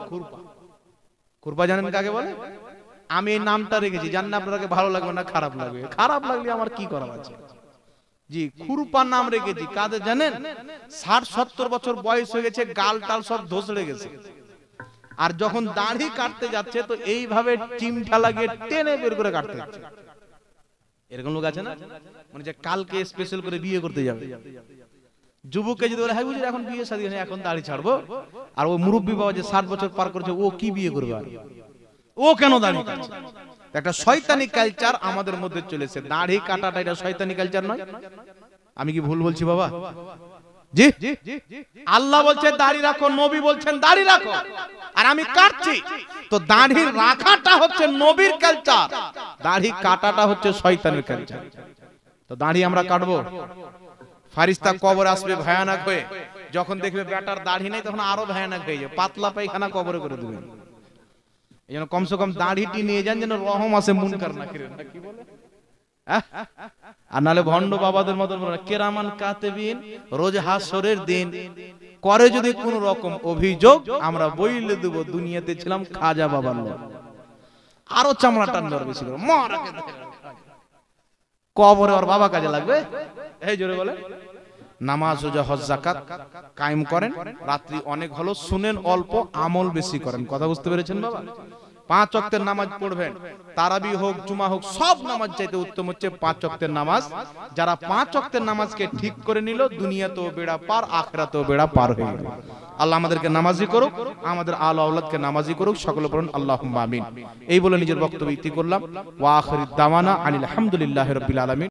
খুরপা জানেন কাকে বলে? আমি এই নামটা রেখেছি, জানেন আপনাকে ভালো লাগবে না খারাপ লাগবে। খারাপ লাগলে আমার কি করার আছে? জি, খুরপা নাম রেখেছি। কাদের জানেন? 60-70 বছর বয়স হয়ে গেছে, গাল টাল সব ধসড়ে গেছে, আর যখন দাড়ি কাটতে যাচ্ছে তো এইভাবে চিমটা লাগিয়ে টেনে বের করে কাটতে যাচ্ছে। এরকম লোক আছে না? মানে যে কালকে স্পেশাল করে বিয়ে করতে যাবে। যুবককে যদি বলে হ্যাঁ বুঝি এখন বিয়ে শাদী হয়, এখন দাড়ি ছাড়বো, আর ও মুরব্বী বাবা যে 60 বছর পার করেছে, ও কি বিয়ে করবে? আর ও কেন দাড়ি কাটছে? একটা শয়তানি কালচার আমাদের মধ্যে চলেছে। দাড়ি কাটাটা এটা শয়তানি কালচার নয়? আমি কি ভুল বলছি বাবা? জি, আল্লাহ বলছে দাড়ি রাখো, নবী বলছেন দাড়ি রাখো, আর আমি কাটছি। তো দাড়ি রাখাটা হচ্ছে নবীর কালচার, দাড়ি কাটাটা হচ্ছে শয়তানের কালচার। তো দাড়ি আমরা কাটবো। ফারিস্তা কবর আসবে ভয়ানক হয়ে, যখন দেখবে বেটার দাড়ি নেই তখন আরো ভয়ানক হয়ে যাবে, পাতলা পায়খানা কবরে করে দেবে। এই জন্য কমসে কম দাড়িটি নিয়ে যান, যেন রহম আসে মুনকার নাকিরের, না কি বলে? আর নালে ভণ্ড বাবাদের মতো কেরামান কাতেবিন, রোজ হাসরের দিন করে যদি কোন রকম অভিযোগ, আমরা বইলে দেব দুনিয়াতে ছিলাম খাজা বাবার লোক। আরো চামড়া টান বেশি করে মারাকে কবরে ওর বাবা কাজে লাগবে। এই জোরে বলে। নামাজ, রোজা, হজ, যাকাত কায়েম করেন। রাত্রি অনেক হলো, শুনেন অল্প, আমল বেশি করেন। কথা বুঝতে পেরেছেন বাবা? 5 ওয়াক্তের নামাজ পড়বেন। তারাবি হোক, জুমা হোক, সব নামাজ চাইতে উত্তম হচ্ছে 5 ওয়াক্তের নামাজ। যারা 5 ওয়াক্তের নামাজকে ঠিক করে নিল, দুনিয়াতেও বেড়া পার, আখিরাতেও বেড়া পার হয়ে গেল। আল্লাহ আমাদেরকে নামাজি করুক, আমাদের আলো আওলাদকে নামাজি করুক। সকলে পড়ুন আল্লাহুম্মা আমিন। এই বলে নিজের বক্তব্য ইতি করলাম। ওয়া আখিরুদ দাওয়ানা আনিল হামদুলিল্লাহি রাব্বিল আলামিন।